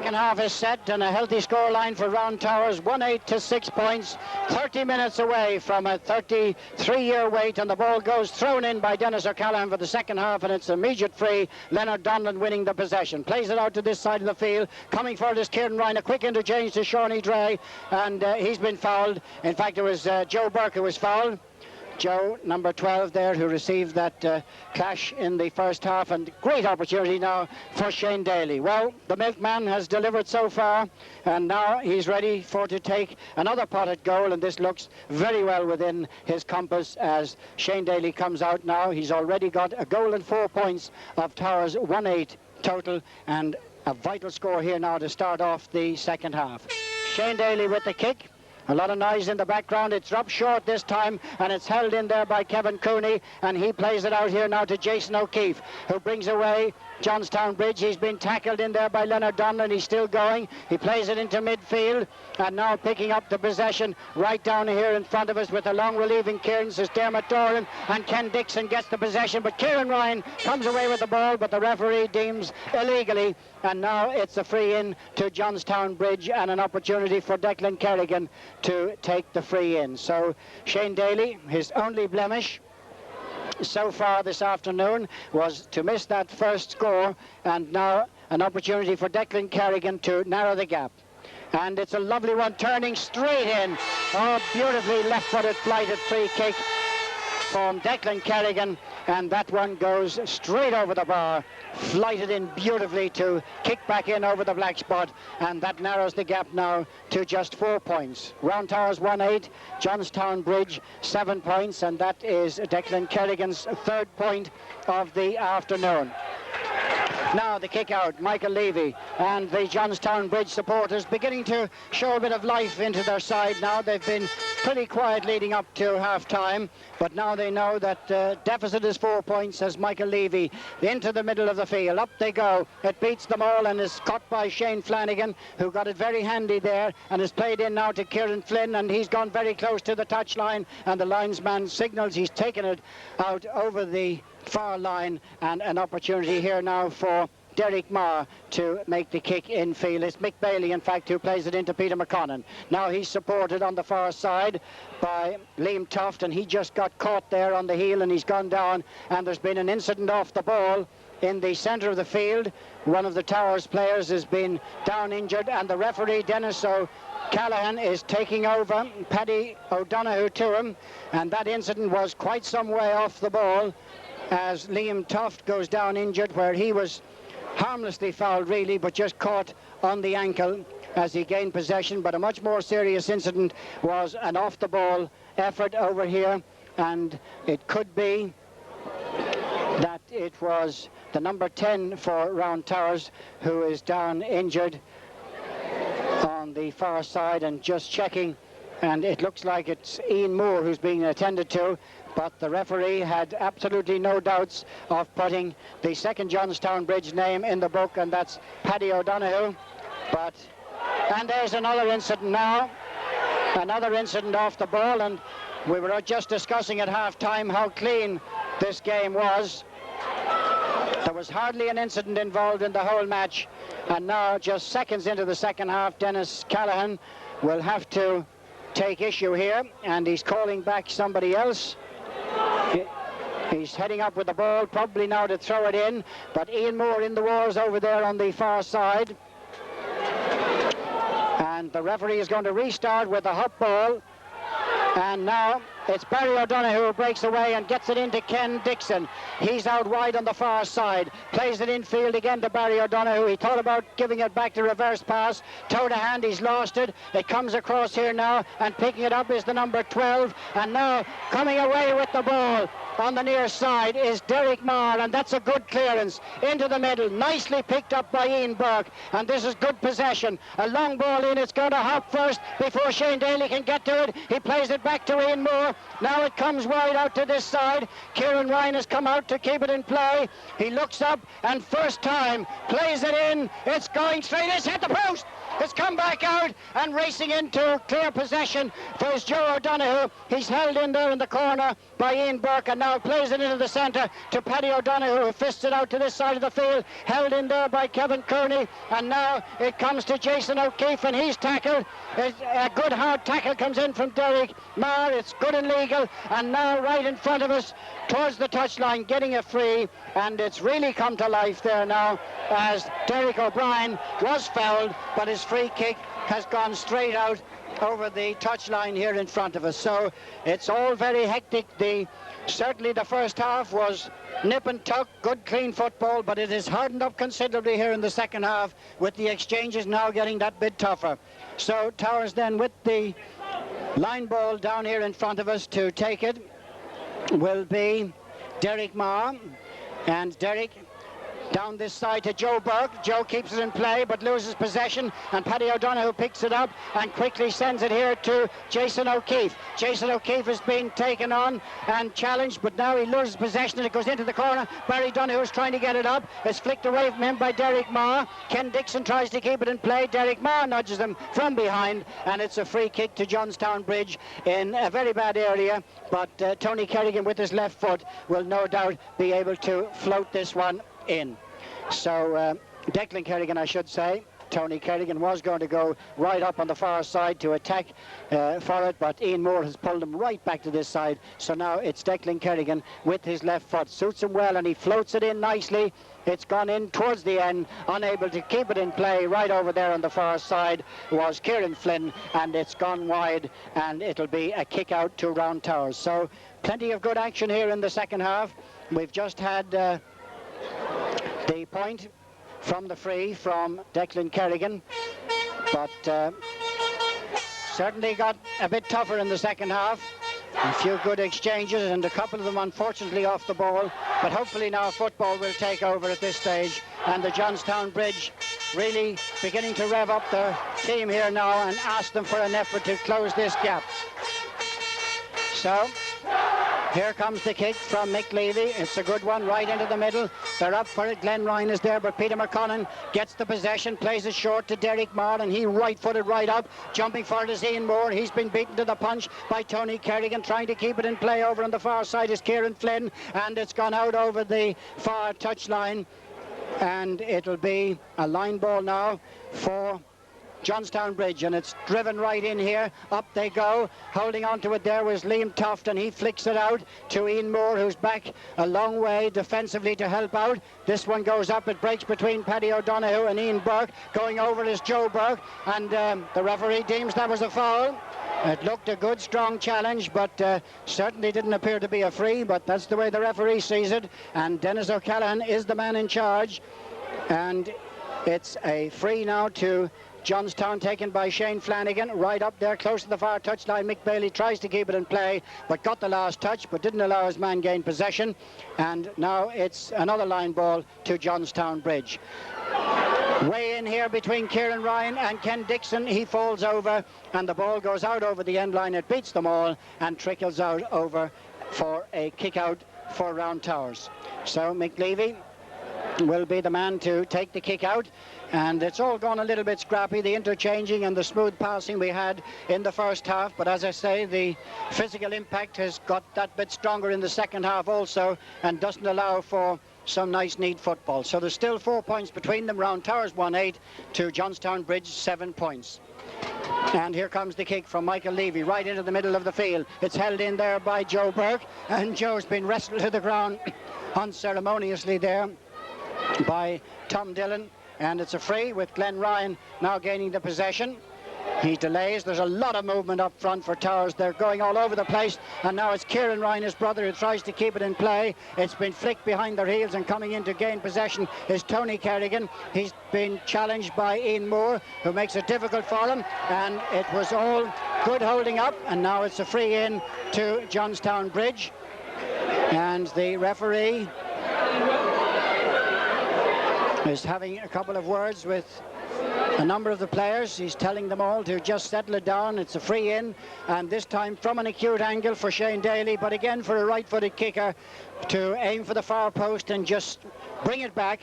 second half is set and a healthy scoreline for Round Towers, 1-8 to 6 points, 30 minutes away from a 33-year wait, and the ball goes thrown in by Dennis O'Callaghan for the second half, and it's immediate free. Leonard Donlan winning the possession. Plays it out to this side of the field. Coming forward is Kieran Ryan. A quick interchange to Shawnee Dre, and he's been fouled. In fact, it was Joe Burke who was fouled. Joe, number 12 there, who received that clash in the first half, and great opportunity now for Shane Daly. Well, the milkman has delivered so far, and now he's ready to take another pot at goal, and this looks very well within his compass as Shane Daly comes out now. He's already got a goal and 4 points of Towers, 1-8 total, and a vital score here now to start off the second half. Shane Daly with the kick. A lot of noise in the background. It's dropped short this time, and it's held in there by Kevin Cooney, and he plays it out here now to Jason O'Keefe, who brings away Johnstown Bridge. He's been tackled in there by Leonard Donlan. He's still going. He plays it into midfield, and now picking up the possession right down here in front of us with a long relieving clearance is Dermot Doran, and Ken Dixon gets the possession, but Kieran Ryan comes away with the ball, but the referee deems illegally, and now it's a free in to Johnstown Bridge and an opportunity for Declan Kerrigan to take the free in. So Shane Daly, his only blemish so far this afternoon was to miss that first score, and now an opportunity for Declan Kerrigan to narrow the gap. And it's a lovely one, turning straight in. Oh, beautifully left-footed flighted free kick from Declan Kerrigan, and that one goes straight over the bar, flighted in beautifully to kick back in over the black spot, and that narrows the gap now to just 4 points. Round Towers 1-8, Johnstown Bridge 7 points, and that is Declan Kerrigan's third point of the afternoon. Now the kick out, Michael Levy, and the Johnstown Bridge supporters beginning to show a bit of life into their side now. They've been pretty quiet leading up to half-time, but now they know that deficit is 4 points as Michael Levy into the middle of the field. Up they go. It beats them all and is caught by Shane Flanagan, who got it very handy there and is played in now to Kieran Flynn, and he's gone very close to the touchline, and the linesman signals he's taken it out over the far line, and an opportunity here now for Derek Marr to make the kick infield. It's Mick Bailey, in fact, who plays it into Peter McConnon. Now he's supported on the far side by Liam Toft, and he just got caught there on the heel and he's gone down, and there's been an incident off the ball in the centre of the field. One of the Towers players has been down injured, and the referee, Dennis O'Callaghan, is taking over Paddy O'Donoghue to him, and that incident was quite some way off the ball as Liam Toft goes down injured, where he was harmlessly fouled really, but just caught on the ankle as he gained possession. But a much more serious incident was an off the ball effort over here, and it could be that it was the number 10 for Round Towers who is down injured on the far side, and just checking, and it looks like it's Ian Moore who's being attended to. But the referee had absolutely no doubts of putting the second Johnstown Bridge name in the book, and that's Paddy O'Donoghue. And there's another incident now, another incident off the ball, and we were just discussing at half-time how clean this game was. There was hardly an incident involved in the whole match, and now just seconds into the second half, Dennis Callaghan will have to take issue here, and he's calling back somebody else. He's heading up with the ball, probably now to throw it in, but Ian Moore in the wars over there on the far side. And the referee is going to restart with a hot ball. And now it's Barry O'Donoghue who breaks away and gets it into Ken Dixon. He's out wide on the far side. Plays it infield again to Barry O'Donoghue. He thought about giving it back to reverse pass. Toe to hand, he's lost it. It comes across here now, and picking it up is the number 12. And now coming away with the ball on the near side is Derek Marr, and that's a good clearance into the middle. Nicely picked up by Ian Burke, and this is good possession. A long ball in. It's going to hop first before Shane Daly can get to it. He plays it back to Ian Moore. Now it comes wide out to this side. Kieran Ryan has come out to keep it in play. He looks up and first time plays it in. It's going straight. It's hit the post. It's come back out, and racing into clear possession for Joe O'Donoghue. He's held in there in the corner by Ian Burke, and now plays it into the centre to Paddy O'Donoghue, who fists it out to this side of the field, held in there by Kevin Kearney, and now it comes to Jason O'Keefe, and he's tackled. A good hard tackle comes in from Derek Marr. It's good and legal, and now right in front of us towards the touchline, getting a free, and it's really come to life there now, as Derek O'Brien was fouled, but his free kick has gone straight out over the touchline here in front of us. So it's all very hectic. Certainly the first half was nip and tuck, good clean football, but it has hardened up considerably here in the second half, with the exchanges now getting that bit tougher. So Towers then with the line ball down here in front of us to take it will be Derek Marr, and Derek down this side to Joe Burke. Joe keeps it in play but loses possession, and Paddy O'Donoghue picks it up and quickly sends it here to Jason O'Keefe. Jason O'Keefe has been taken on and challenged, but now he loses possession and it goes into the corner. Barry Donoghue is trying to get it up. It's flicked away from him by Derek Marr. Ken Dixon tries to keep it in play. Derek Marr nudges him from behind, and it's a free kick to Johnstown Bridge in a very bad area, but Tony Kerrigan with his left foot will no doubt be able to float this one in. So Declan Kerrigan, I should say. Tony Kerrigan was going to go right up on the far side to attack for it, but Ian Moore has pulled him right back to this side. So now it's Declan Kerrigan with his left foot. Suits him well, and he floats it in nicely. It's gone in towards the end, unable to keep it in play. Right over there on the far side was Kieran Flynn, and it's gone wide, and it'll be a kick out to Round Towers. So plenty of good action here in the second half. We've just had the point from the free from Declan Kerrigan, but certainly got a bit tougher in the second half. A few good exchanges, and a couple of them unfortunately off the ball, but hopefully now football will take over at this stage, and the Johnstown Bridge really beginning to rev up their team here now and ask them for an effort to close this gap. So here comes the kick from Mick Levy. It's a good one right into the middle. They're up for it. Glenn Ryan is there, but Peter McConnon gets the possession, plays it short to Derek Marr, and he right-footed right up. Jumping for it is Ian Moore. He's been beaten to the punch by Tony Kerrigan. Trying to keep it in play over on the far side is Kieran Flynn, and it's gone out over the far touchline, and it'll be a line ball now for Johnstown Bridge, and it's driven right in here. Up they go. Holding on to it there was Liam Toft, and he flicks it out to Ian Moore, who's back a long way defensively to help out. This one goes up. It breaks between Paddy O'Donoghue and Ian Burke. Going over is Joe Burke, and the referee deems that was a foul. It looked a good strong challenge, but certainly didn't appear to be a free, but that's the way the referee sees it, and Dennis O'Callaghan is the man in charge, and it's a free now to Johnstown, taken by Shane Flanagan, right up there close to the far touchline. Mick Bailey tries to keep it in play, but got the last touch, but didn't allow his man gain possession, and now it's another line ball to Johnstown Bridge. Way in here between Kieran Ryan and Ken Dixon. He falls over, and the ball goes out over the end line. It beats them all and trickles out over for a kick out for Round Towers. So Mick Levy will be the man to take the kick out, and it's all gone a little bit scrappy, the interchanging and the smooth passing we had in the first half, but as I say, the physical impact has got that bit stronger in the second half also, and doesn't allow for some nice neat football. So there's still 4 points between them. Round Towers 1-8 to Johnstown Bridge 7 points. And here comes the kick from Michael Levy right into the middle of the field. It's held in there by Joe Burke, and Joe's been wrestled to the ground unceremoniously there by Tom Dillon, and it's a free with Glenn Ryan now gaining the possession. He delays. There's a lot of movement up front for Towers. They're going all over the place, and now it's Kieran Ryan, his brother, who tries to keep it in play. It's been flicked behind their heels, and coming in to gain possession is Tony Kerrigan. He's been challenged by Ian Moore, who makes it difficult for him, and it was all good holding up, and now it's a free in to Johnstown Bridge, and the referee is having a couple of words with a number of the players. He's telling them all to just settle it down. It's a free in, and this time from an acute angle for Shane Daly, but again for a right-footed kicker to aim for the far post and just bring it back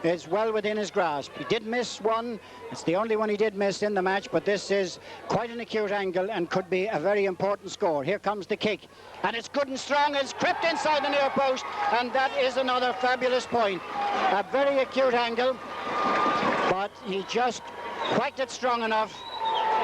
is well within his grasp. He did miss one. It's the only one he did miss in the match, but this is quite an acute angle and could be a very important score. Here comes the kick, and it's good and strong. It's crept inside the near post, and that is another fabulous point. A very acute angle, but he just whacked it strong enough,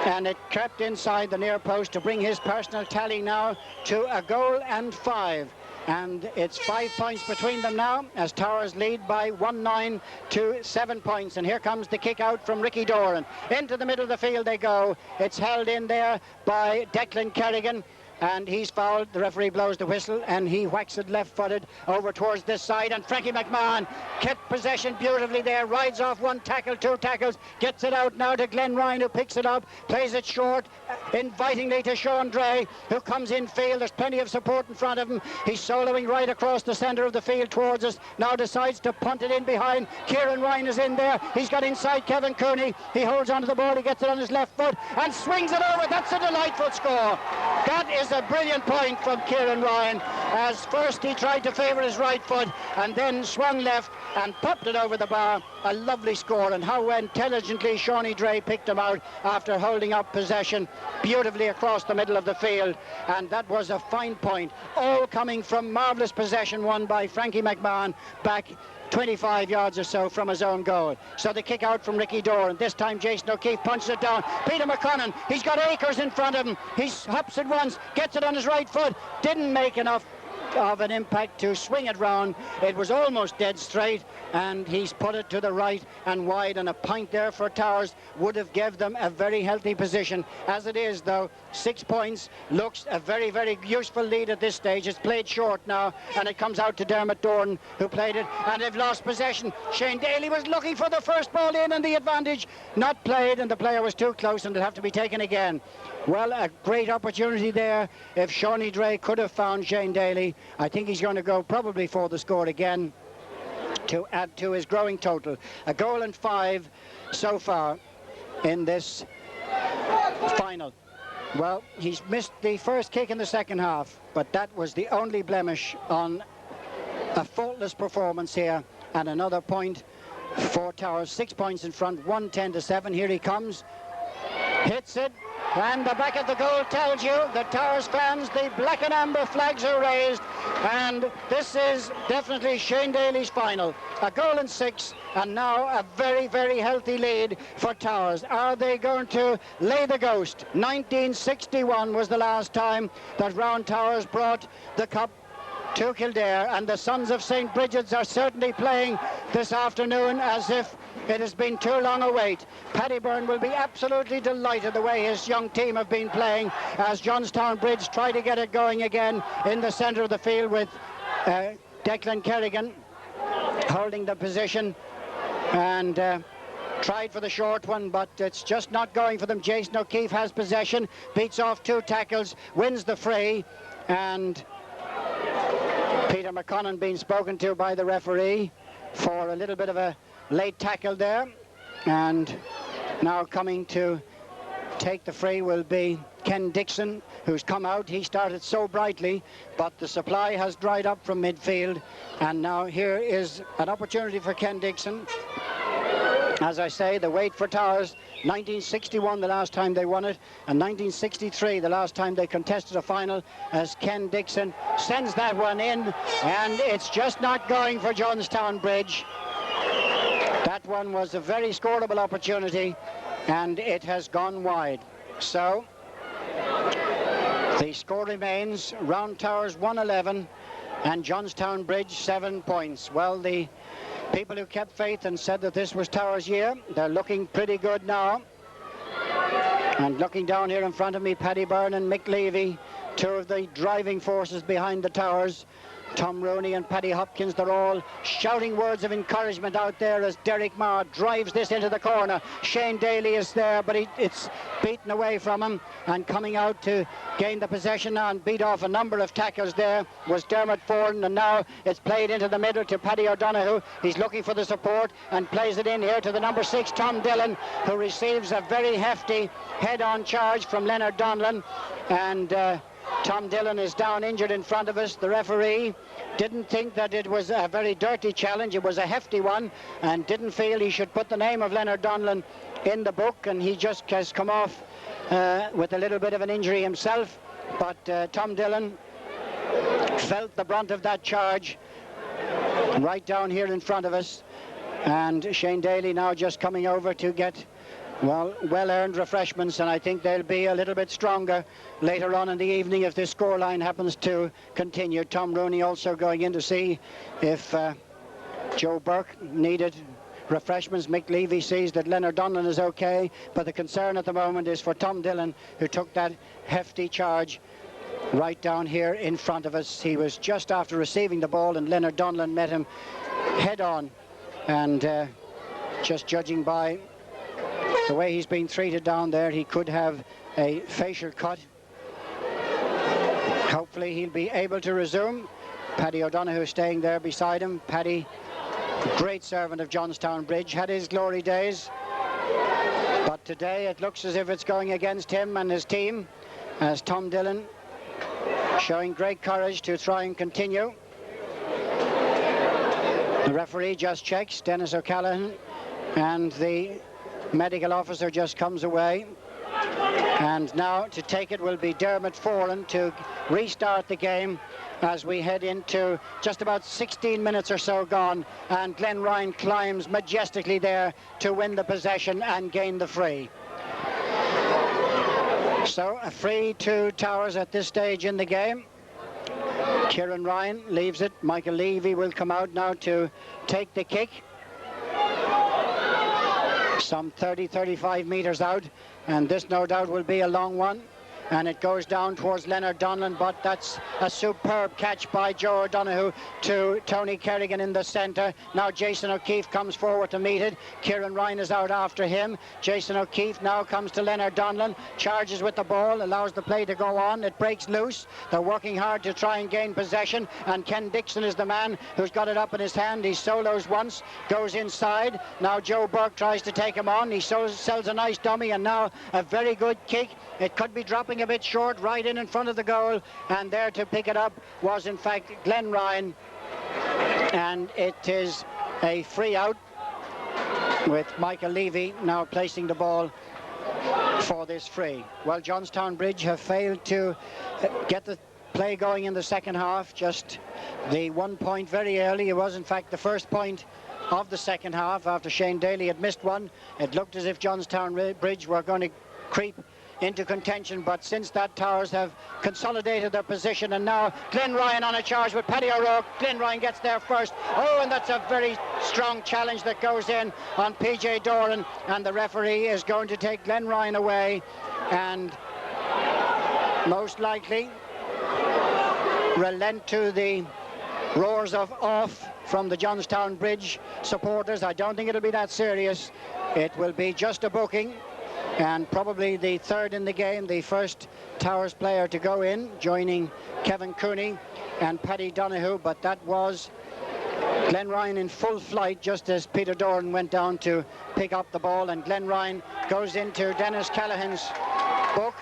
and it crept inside the near post to bring his personal tally now to a goal and 5. And it's 5 points between them now, as Towers lead by 1-9 to 7 points. And here comes the kick out from Ricky Doran. Into the middle of the field they go. It's held in there by Declan Kerrigan, and he's fouled. The referee blows the whistle, and he whacks it left-footed over towards this side, and Frankie McMahon kept possession beautifully there, rides off one tackle, 2 tackles, gets it out now to Glenn Ryan, who picks it up, plays it short, invitingly to Sean Dre, who comes in field. There's plenty of support in front of him. He's soloing right across the centre of the field towards us, now decides to punt it in behind. Kieran Ryan is in there. He's got inside Kevin Cooney. He holds onto the ball, he gets it on his left foot, and swings it over. That's a delightful score. That is a brilliant point from Kieran Ryan, as first he tried to favour his right foot and then swung left and popped it over the bar. A lovely score, and how intelligently Shawnee Dre picked him out after holding up possession beautifully across the middle of the field. And that was a fine point, all coming from marvellous possession won by Frankie McMahon back 25 yards or so from his own goal. So the kick out from Ricky Doran. This time Jason O'Keefe punches it down. Peter McConnon, he's got Akers in front of him. He hops it once, gets it on his right foot, didn't make enough of an impact to swing it round. It was almost dead straight, and he's put it to the right and wide, and a point there for Towers would have given them a very healthy position. As it is, though, 6 points looks a very, very useful lead at this stage. It's played short now, and it comes out to Dermot Doran, who played it, and they've lost possession. Shane Daly was looking for the first ball in, and the advantage not played, and the player was too close, and it'll have to be taken again. Well, a great opportunity there. If Shawnee Dre could have found Shane Daly, I think he's going to go probably for the score again to add to his growing total. A goal and 5 so far in this final. Well, he's missed the first kick in the second half, but that was the only blemish on a faultless performance here. And another point for Towers. 6 points in front, 1-10 to 7. Here he comes, hits it, and the back of the goal tells you the Towers fans, the black and amber flags are raised, and this is definitely Shane Daly's final. A goal and 6, and now a very, very healthy lead for Towers. Are they going to lay the ghost? 1961 was the last time that Round Towers brought the cup to Kildare, and the Sons of St. Bridget's are certainly playing this afternoon as if it has been too long a wait. Paddy Byrne will be absolutely delighted the way his young team have been playing, as Johnstown Bridge try to get it going again in the centre of the field with Declan Kerrigan holding the position, and tried for the short one, but it's just not going for them. Jason O'Keefe has possession, beats off 2 tackles, wins the fray, and Peter McConnon being spoken to by the referee for a little bit of a late tackle there. And now coming to take the fray will be Ken Dixon, who's come out. He started so brightly, but the supply has dried up from midfield, and now here is an opportunity for Ken Dixon. As I say, the wait for Towers, 1961 the last time they won it, and 1963 the last time they contested a final, as Ken Dixon sends that one in, and it's just not going for Johnstown Bridge. That one was a very scoreable opportunity, and it has gone wide. So the score remains Round Towers 111 and Johnstown Bridge 7 points. Well, the people who kept faith and said that this was Towers' year, they're looking pretty good now. And looking down here in front of me, Paddy Byrne and Mick Levy, 2 of the driving forces behind the Towers. Tom Rooney and Paddy Hopkins, they're all shouting words of encouragement out there as Derek Marr drives this into the corner. Shane Daly is there, but it's beaten away from him, and coming out to gain the possession now and beat off a number of tackles there was Dermot Forden, and now it's played into the middle to Paddy O'Donoghue. He's looking for the support and plays it in here to the number 6, Tom Dillon, who receives a very hefty head-on charge from Leonard Donlan, and Tom Dillon is down injured in front of us. The referee didn't think that it was a very dirty challenge. It was a hefty one, and didn't feel he should put the name of Leonard Donlan in the book, and he just has come off with a little bit of an injury himself. But Tom Dillon felt the brunt of that charge right down here in front of us, and Shane Daly now just coming over to get well-earned refreshments, and I think they'll be a little bit stronger later on in the evening if this scoreline happens to continue. Tom Rooney also going in to see if Joe Burke needed refreshments. Mick Levy sees that Leonard Donlan is okay, but the concern at the moment is for Tom Dillon, who took that hefty charge right down here in front of us. He was just after receiving the ball, and Leonard Donlan met him head on, and just judging by the way he's been treated down there, he could have a facial cut. Hopefully he'll be able to resume. Paddy O'Donoghue staying there beside him. Paddy, great servant of Johnstown Bridge, had his glory days, but today it looks as if it's going against him and his team, as Tom Dillon showing great courage to try and continue. The referee just checks, Dennis O'Callaghan, and the medical officer just comes away, and now to take it will be Dermot Foran to restart the game as we head into just about 16 minutes or so gone, and Glenn Ryan climbs majestically there to win the possession and gain the free. So a free to Towers at this stage in the game. Kieran Ryan leaves it. Michael Levy will come out now to take the kick. Some 30-35 metres out, and this no doubt will be a long one, and it goes down towards Leonard Donlan, but that's a superb catch by Joe O'Donoghue to Tony Kerrigan in the centre. Now Jason O'Keefe comes forward to meet it. Kieran Ryan is out after him. Jason O'Keefe now comes to Leonard Donlan, charges with the ball, allows the play to go on. It breaks loose. They're working hard to try and gain possession, and Ken Dixon is the man who's got it up in his hand. He solos once, goes inside. Now Joe Burke tries to take him on. He sells a nice dummy, and now a very good kick. It could be dropping a bit short, right in front of the goal, and there to pick it up was in fact Glenn Ryan, and it is a free out with Michael Levy now placing the ball for this free. Well, Johnstown Bridge have failed to get the play going in the second half. Just the 1 point very early. It was in fact the first point of the second half after Shane Daly had missed one. It looked as if Johnstown Bridge were going to creep into contention, but since that Towers have consolidated their position, and now Glenn Ryan on a charge with Paddy O'Rourke. Glenn Ryan gets there first. Oh, and that's a very strong challenge that goes in on PJ Doran, and the referee is going to take Glenn Ryan away, and most likely relent to the roars of off from the Johnstown Bridge supporters. I don't think it'll be that serious. It will be just a booking, and probably the third in the game, the first Towers player to go in, joining Kevin Cooney and Paddy Donoghue. But that was Glenn Ryan in full flight just as Peter Doran went down to pick up the ball, and Glenn Ryan goes into Dennis Callaghan's book.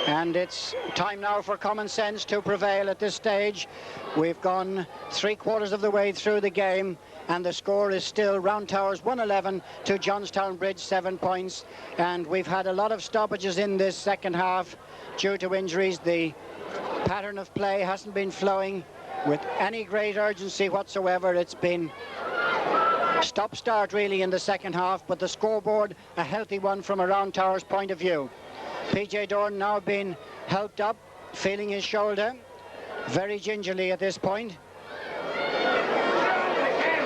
And it's time now for common sense to prevail at this stage. We've gone 3/4 of the way through the game, and the score is still Round Towers 111 to Johnstown Bridge 7 points. And we've had a lot of stoppages in this second half due to injuries. The pattern of play hasn't been flowing with any great urgency whatsoever. It's been stop-start really in the second half, but the scoreboard a healthy one from a Round Towers point of view. PJ Doran now being helped up, feeling his shoulder very gingerly at this point.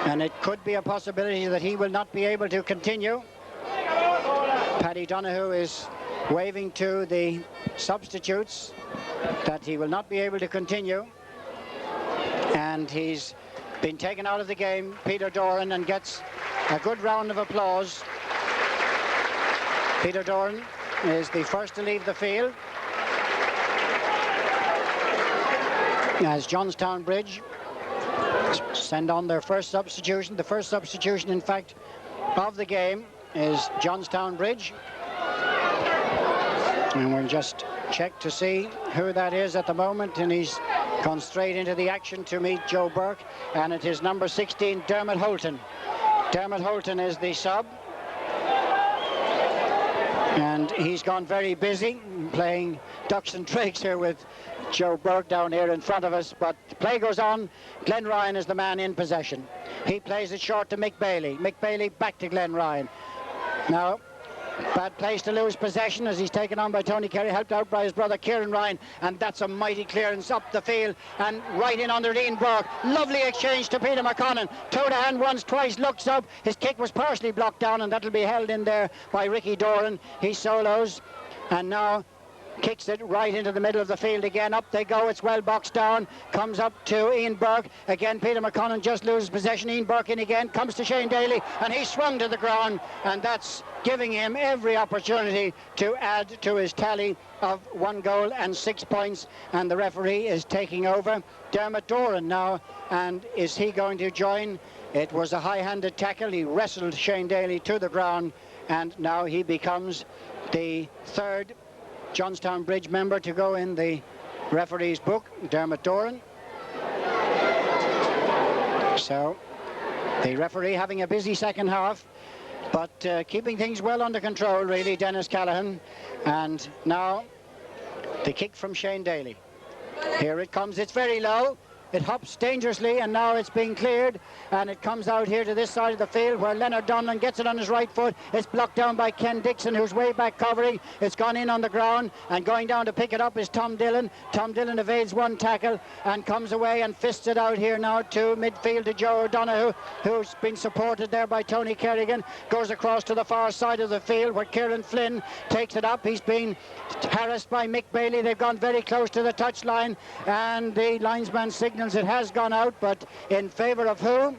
And it could be a possibility that he will not be able to continue. Paddy Donoghue is waving to the substitutes that he will not be able to continue. And he's been taken out of the game, Peter Doran, and gets a good round of applause. Peter Doran is the first to leave the field as Johnstown Bridge send on their first substitution. The first substitution, in fact, of the game is Johnstown Bridge. And we'll just check to see who that is at the moment, and he's gone straight into the action to meet Joe Burke, and it is number 16, Dermot Holton. Dermot Holton is the sub, and he's gone very busy playing ducks and drakes here with Joe Burke down here in front of us, but play goes on. Glenn Ryan is the man in possession. He plays it short to Mick Bailey. Mick Bailey back to Glenn Ryan. Now, bad place to lose possession as he's taken on by Tony Kerry, helped out by his brother Kieran Ryan, and that's a mighty clearance up the field and right in under Ian Burke. Lovely exchange to Peter McConnon. Toe to hand once, twice, looks up. His kick was partially blocked down, and that'll be held in there by Ricky Doran. He solos, and now kicks it right into the middle of the field again. Up they go. It's well boxed down. Comes up to Ian Burke. Again, Peter McConnon just loses possession. Ian Burke in again. Comes to Shane Daly, and he's swung to the ground, and that's giving him every opportunity to add to his tally of 1 goal and 6 points. And the referee is taking over. Dermot Doran now, and is he going to join? It was a high-handed tackle. He wrestled Shane Daly to the ground, and now he becomes the third Johnstown Bridge member to go in the referee's book, Dermot Doran. So the referee having a busy second half, but keeping things well under control, really, Dennis Callaghan. And now the kick from Shane Daly. Here it comes. It's very low. It hops dangerously, and now it's being cleared, and it comes out here to this side of the field where Leonard Donlan gets it on his right foot. It's blocked down by Ken Dixon, who's way back covering. It's gone in on the ground, and going down to pick it up is Tom Dillon. Tom Dillon evades one tackle and comes away and fists it out here now to midfield to Joe O'Donoghue, who's been supported there by Tony Kerrigan. Goes across to the far side of the field where Kieran Flynn takes it up. He's been harassed by Mick Bailey. They've gone very close to the touchline, and the linesman signals it has gone out, but in favour of who?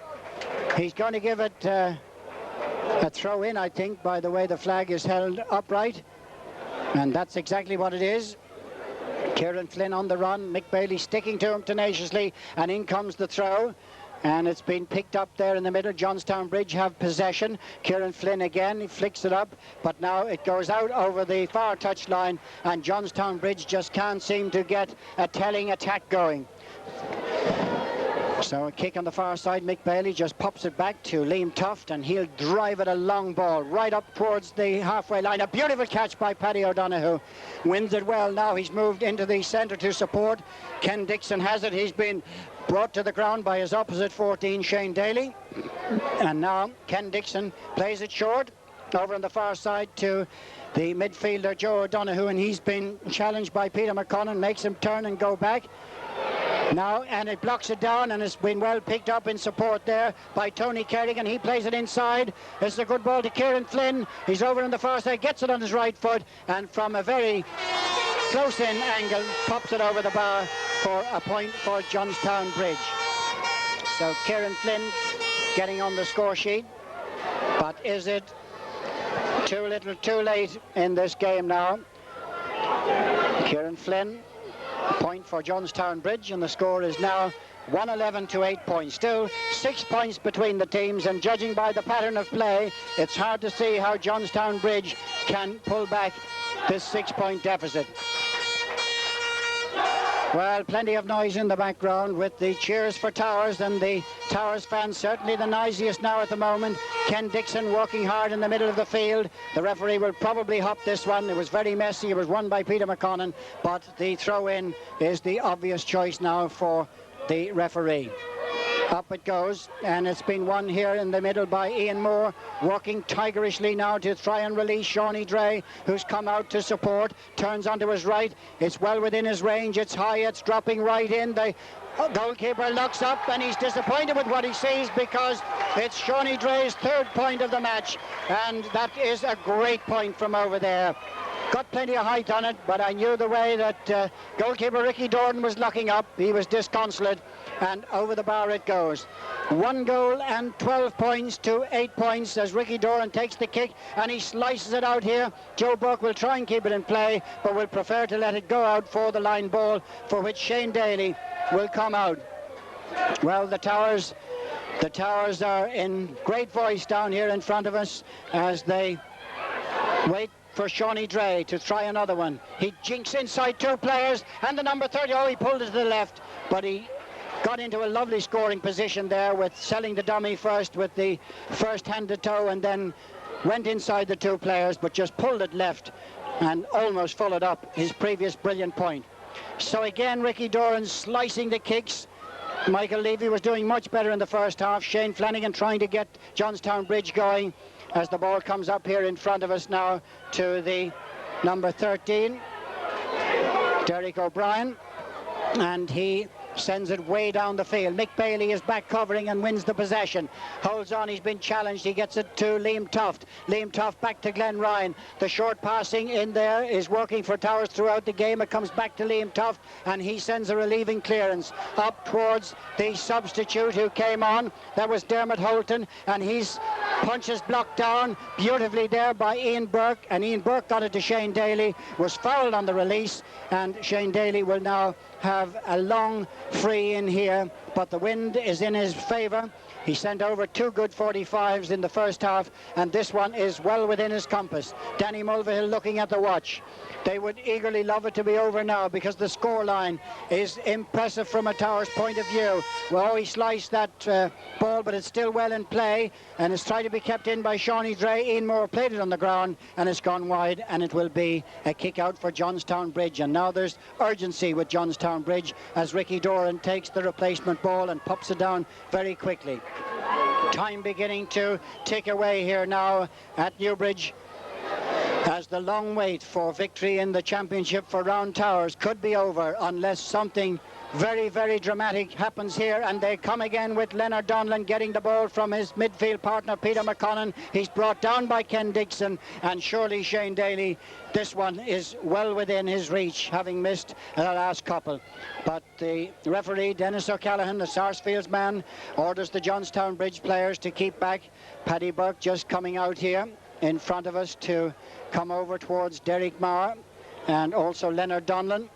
He's going to give it a throw in, I think, by the way the flag is held upright, and that's exactly what it is. Kieran Flynn on the run, Mick Bailey sticking to him tenaciously, and in comes the throw. And it's been picked up there in the middle. Johnstown Bridge have possession. Kieran Flynn again, he flicks it up, but now it goes out over the far touchline, and Johnstown Bridge just can't seem to get a telling attack going. So a kick on the far side. Mick Bailey just pops it back to Liam Tuft, and he'll drive it a long ball right up towards the halfway line. A beautiful catch by Paddy O'Donoghue. Wins it well now. He's moved into the centre to support. Ken Dixon has it. He's been brought to the ground by his opposite 14, Shane Daly. And now Ken Dixon plays it short over on the far side to the midfielder Joe O'Donoghue, and he's been challenged by Peter McConnon, makes him turn and go back. Now, and it blocks it down, and it's been well picked up in support there by Tony Kerrigan. He plays it inside. It's a good ball to Kieran Flynn. He's over on the far side, gets it on his right foot, and from a very close-in angle, pops it over the bar for a point for Johnstown Bridge. So Kieran Flynn getting on the score sheet, but is it too little too late in this game now? Kieran Flynn, point for Johnstown Bridge, and the score is now 111 to 8 points. Still 6 points between the teams, and judging by the pattern of play, it's hard to see how Johnstown Bridge can pull back this 6-point deficit. Well, plenty of noise in the background with the cheers for Towers, and the Towers fans certainly the noisiest now at the moment. Ken Dixon working hard in the middle of the field. The referee will probably hop this one. It was very messy. It was won by Peter McConnon, but the throw-in is the obvious choice now for the referee. Up it goes, and it's been won here in the middle by Ian Moore, working tigerishly now to try and release Shawnee Dre, who's come out to support, turns onto his right. It's well within his range. It's high. It's dropping right in. The goalkeeper looks up, and he's disappointed with what he sees, because it's Shawnee Dre's third point of the match, and that is a great point from over there. Got plenty of height on it, but I knew the way that goalkeeper Ricky Doran was locking up. He was disconsolate, and over the bar it goes. 1 goal and 12 points to 8 points as Ricky Doran takes the kick, and he slices it out here. Joe Burke will try and keep it in play, but will prefer to let it go out for the line ball, for which Shane Daly will come out. Well, the Towers are in great voice down here in front of us as they wait for Shawnee Dre to try another one. He jinks inside 2 players, and the number 30, oh, he pulled it to the left, but he got into a lovely scoring position there with selling the dummy first with the first hand to toe, and then went inside the 2 players, but just pulled it left and almost followed up his previous brilliant point. So again, Ricky Doran slicing the kicks. Michael Levy was doing much better in the first half. Shane Flanagan trying to get Johnstown Bridge going as the ball comes up here in front of us now to the number 13, Derek O'Brien, and he sends it way down the field. Mick Bailey is back covering and wins the possession. Holds on, he's been challenged. He gets it to Liam Tuft. Liam Tuft back to Glenn Ryan. The short passing in there is working for Towers throughout the game. It comes back to Liam Tuft, and he sends a relieving clearance up towards the substitute who came on. That was Dermot Holton, and his punch is blocked down beautifully there by Ian Burke, and Ian Burke got it to Shane Daly, was fouled on the release, and Shane Daly will now have a long free in here, but the wind is in his favour. He sent over 2 good 45s in the first half, and this one is well within his compass. Danny Mulvihill looking at the watch. They would eagerly love it to be over now because the scoreline is impressive from a Towers point of view. Well, he sliced that ball, but it's still well in play, and it's tried to be kept in by Shawnee Dre. Ian Moore played it on the ground, and it's gone wide, and it will be a kick out for Johnstown Bridge. And now there's urgency with Johnstown Bridge as Ricky Doran takes the replacement ball and pops it down very quickly. Time beginning to tick away here now at Newbridge, as the long wait for victory in the championship for Round Towers could be over unless something very, very dramatic happens here. And they come again with Leonard Donlan getting the ball from his midfield partner Peter McConnon. He's brought down by Ken Dixon, and surely Shane Daly, this one is well within his reach, having missed the last couple. But the referee, Dennis O'Callaghan, the Sarsfields man, orders the Johnstown Bridge players to keep back. Paddy Burke just coming out here in front of us to come over towards Derek Marr, and also Leonard Donlan.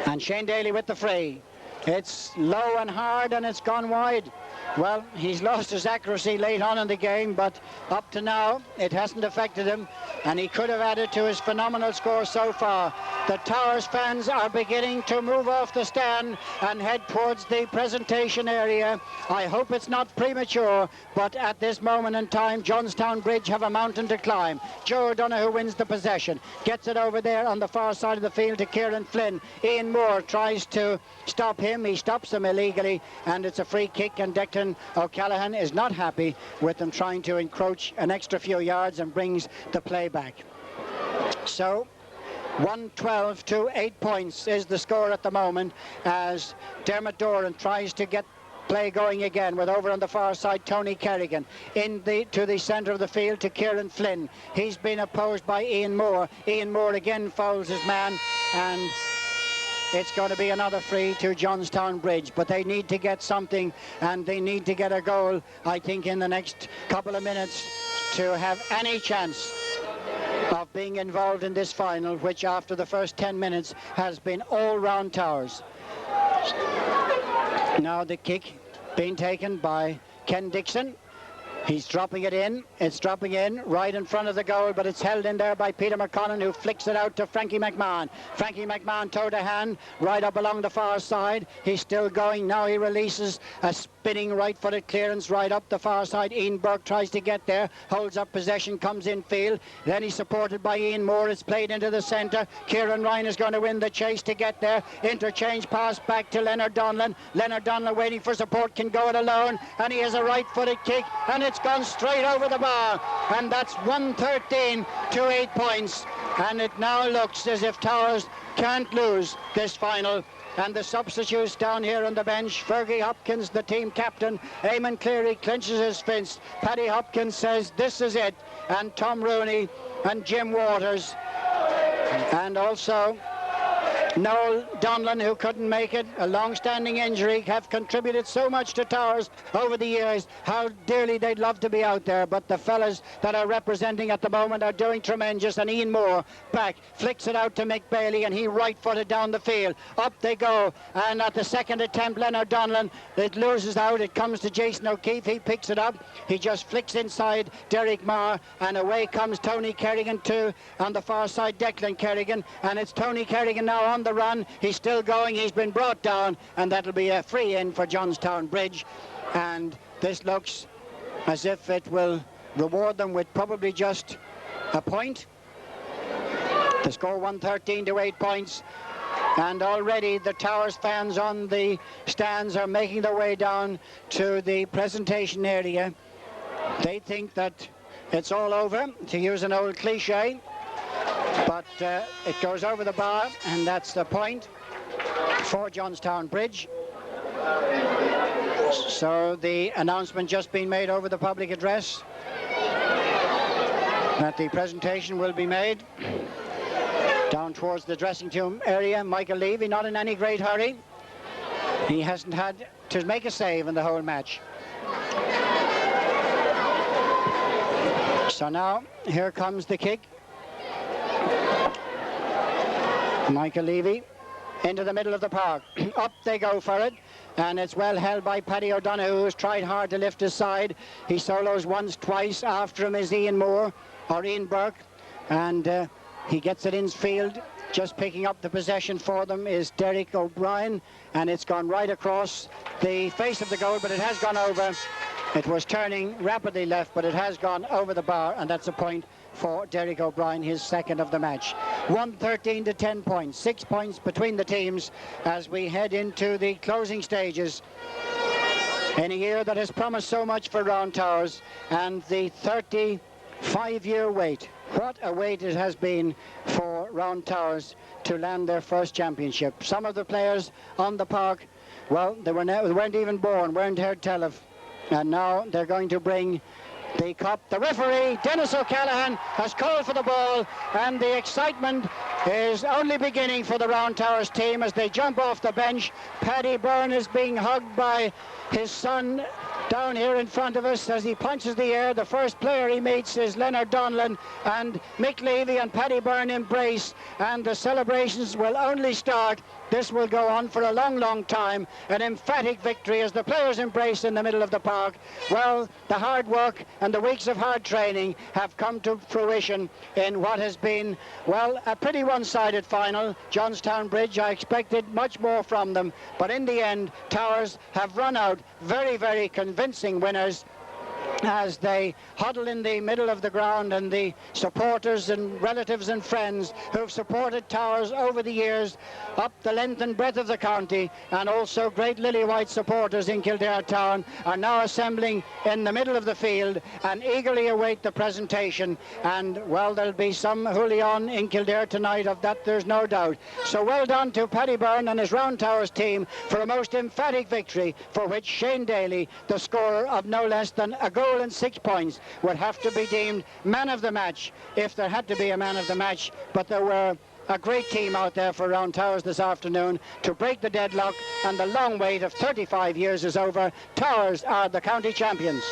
And Shane Daly with the free. It's low and hard, and it's gone wide. Well, he's lost his accuracy late on in the game, but up to now it hasn't affected him, and he could have added to his phenomenal score so far. The Towers fans are beginning to move off the stand and head towards the presentation area. I hope it's not premature, but at this moment in time, Johnstown Bridge have a mountain to climb. Joe O'Donoghue wins the possession, gets it over there on the far side of the field to Kieran Flynn. Ian Moore tries to stop him. He stops him illegally, and it's a free kick, and Declan O'Callaghan is not happy with them trying to encroach an extra few yards and brings the play back. So 112 to 8 points is the score at the moment as Dermot Doran tries to get play going again with over on the far side Tony Kerrigan to the centre of the field to Kieran Flynn. He's been opposed by Ian Moore. Ian Moore again fouls his man, and it's going to be another free to Johnstown Bridge, but they need to get something, and they need to get a goal, I think, in the next couple of minutes to have any chance of being involved in this final, which after the first 10 minutes has been all round Towers. Now the kick being taken by Ken Dixon. He's dropping it in. It's dropping in right in front of the goal, but it's held in there by Peter McConnon, who flicks it out to Frankie McMahon. Frankie McMahon toe to hand right up along the far side. He's still going. Now he releases a spinning right-footed clearance right up the far side. Ian Burke tries to get there, holds up possession, comes in field. Then he's supported by Ian Moore. It's played into the centre. Kieran Ryan is going to win the chase to get there. Interchange pass back to Leonard Donlan. Leonard Donlan waiting for support, can go it alone, and he has a right-footed kick, and it's gone straight over the bar, and that's 113 to 8 points, and it now looks as if Towers can't lose this final. And the substitutes down here on the bench, Fergie Hopkins, the team captain, Eamon Cleary clinches his fist, Paddy Hopkins says this is it, and Tom Rooney and Jim Waters, and also Noel Donlan, who couldn't make it, a long-standing injury, have contributed so much to Towers over the years. How dearly they'd love to be out there, but the fellas that are representing at the moment are doing tremendous. And Ian Moore back, flicks it out to Mick Bailey, and he right-footed down the field. Up they go, and at the second attempt, Leonard Donlan, it loses out. It comes to Jason O'Keefe. He picks it up. He just flicks inside Derek Marr, and away comes Tony Kerrigan too. On the far side, Declan Kerrigan, and it's Tony Kerrigan now on the run. He's still going. He's been brought down, and that'll be a free in for Johnstown Bridge. And this looks as if it will reward them with probably just a point. The score 113 to 8 points. And already the Towers fans on the stands are making their way down to the presentation area. They think that it's all over, to use an old cliche. But it goes over the bar, and that's the point for Johnstown Bridge. So the announcement just been made over the public address that the presentation will be made down towards the dressing room area. Michael Levy, not in any great hurry. He hasn't had to make a save in the whole match. So now, here comes the kick. Michael Levy into the middle of the park. Up they go for it, and it's well held by Paddy O'Donoghue, who's tried hard to lift his side. He solos once, twice. After him is Ian Moore, or Ian Burke, and he gets it infield. Just picking up the possession for them is Derek O'Brien, and it's gone right across the face of the goal, but it has gone over. It was turning rapidly left, but it has gone over the bar, and that's a point for Derek O'Brien, his second of the match. 113 to 10 points, 6 points between the teams as we head into the closing stages in a year that has promised so much for Round Towers, and the 35-year wait. What a wait it has been for Round Towers to land their first championship. Some of the players on the park, well, they weren't even born, weren't heard tell of, and now they're going to bring the cup. The referee, Dennis O'Callaghan, has called for the ball, and the excitement is only beginning for the Round Towers team as they jump off the bench. Paddy Byrne is being hugged by his son down here in front of us as he punches the air. The first player he meets is Leonard Donlan, and Mick Levy and Paddy Byrne embrace, and the celebrations will only start. This will go on for a long, long time. An emphatic victory as the players embrace in the middle of the park. Well, the hard work and the weeks of hard training have come to fruition in what has been, well, a pretty one-sided final. Johnstown Bridge, I expected much more from them, but in the end, Towers have run out very, very convincing winners as they huddle in the middle of the ground, and the supporters and relatives and friends who've supported Towers over the years up the length and breadth of the county, and also great Lily White supporters in Kildare town, are now assembling in the middle of the field and eagerly await the presentation. And well, there'll be some Julian in Kildare tonight, of that there's no doubt. So well done to Paddy Byrne and his Round Towers team for a most emphatic victory, for which Shane Daly, the scorer of no less than a goal and 6 points, would have to be deemed man of the match if there had to be a man of the match. But there were a great team out there for Round Towers this afternoon to break the deadlock, and the long wait of 35 years is over. Towers are the county champions.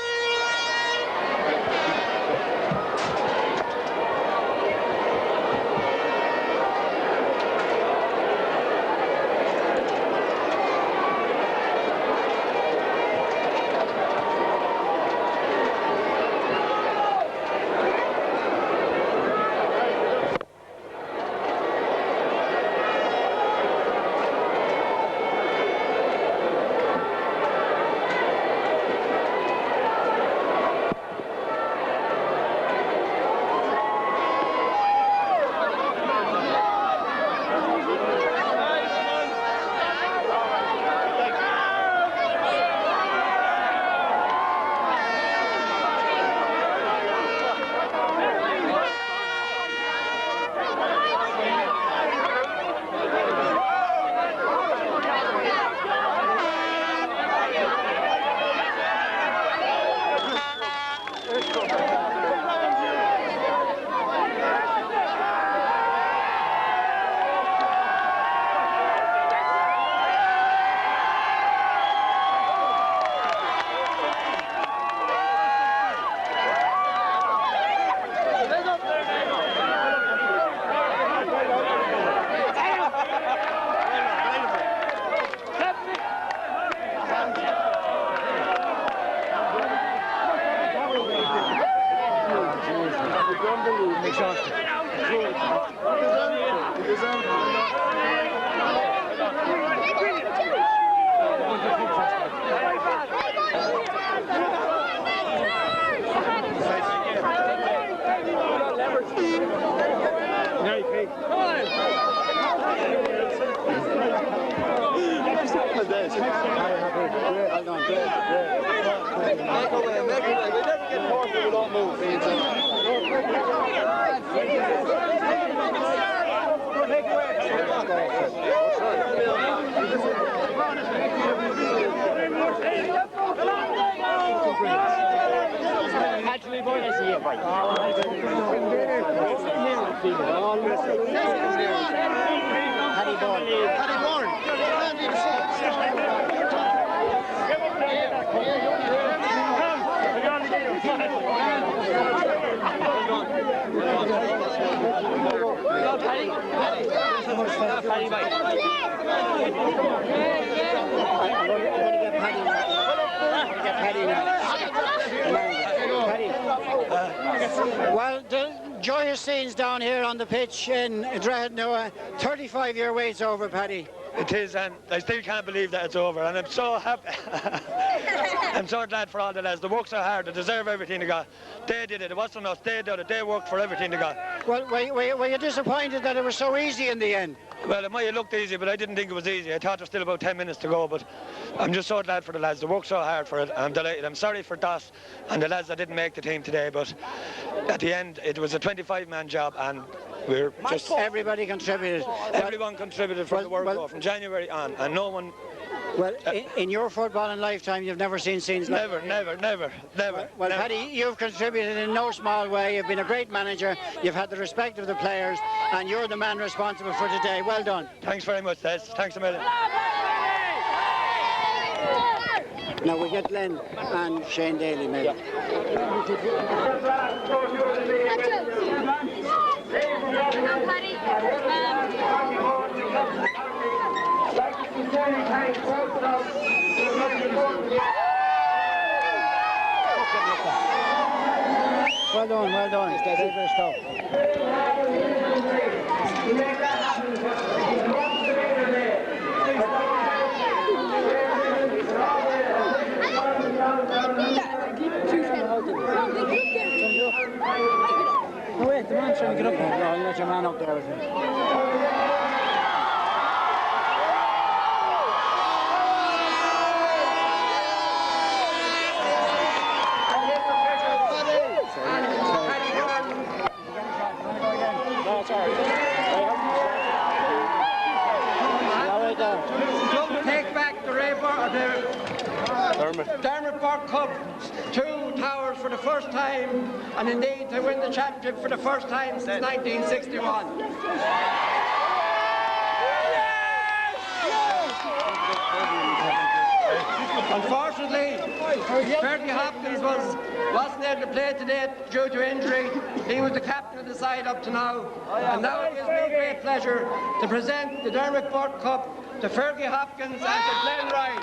Actually, boy, I see it, boy. Paddy Bourne. Well, the joyous scenes down here on the pitch in Drogheda. 35-year wait's over, Paddy. It is, and I still can't believe that it's over, and I'm so happy. I'm so glad for all the lads. They worked so hard, they deserve everything they got. They did it, it wasn't us, they did it, they worked for everything they got. Well, were you disappointed that it was so easy in the end? Well, it might have looked easy, but I didn't think it was easy. I thought there was still about 10 minutes to go, but I'm just so glad for the lads. They worked so hard for it, and I'm delighted. I'm sorry for Doss and the lads that didn't make the team today, but at the end, it was a 25-man job, and we're just... Everybody contributed. Everyone contributed from the World Cup, from January on, and no one... Well, in your footballing lifetime, you've never seen scenes like that? Never. Well, Paddy, you've contributed in no small way. You've been a great manager. You've had the respect of the players, and you're the man responsible for today. Well done. Thanks very much, Des. Thanks a million. Now we get Len and Shane Daly, maybe. Well done. Very tough. No, wait, the man's trying to get up there. No, I'll let your man up there with me. Take back the Dermot Park Cup, 2 towers for the first time, and indeed to win the championship for the first time since 1961. Unfortunately, Fergie Hopkins wasn't able to play today due to injury. He was the captain of the side up to now. And now it gives me great pleasure to present the Dermot Park Cup to Fergie Hopkins and to Glenn Ryan.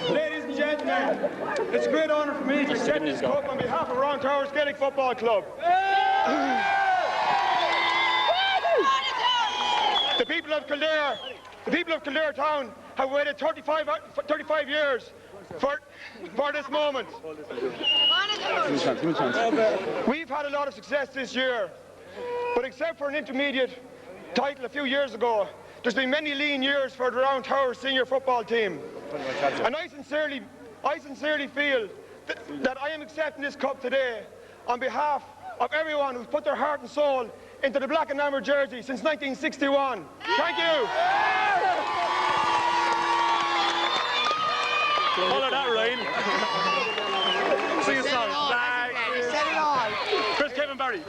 Ladies and gentlemen, it's a great honour for me to accept this cup on behalf of Round Towers Gaelic Football Club. The people of Kildare town have waited 35 years for this moment. We've had a lot of success this year, but except for an intermediate title a few years ago, there's been many lean years for the Round Towers senior football team. And I sincerely feel that I am accepting this cup today on behalf of everyone who's put their heart and soul into the black and amber jersey since 1961. Thank you. Follow that, Ryan. Sing a song. Set it all. Chris Kevin Barry.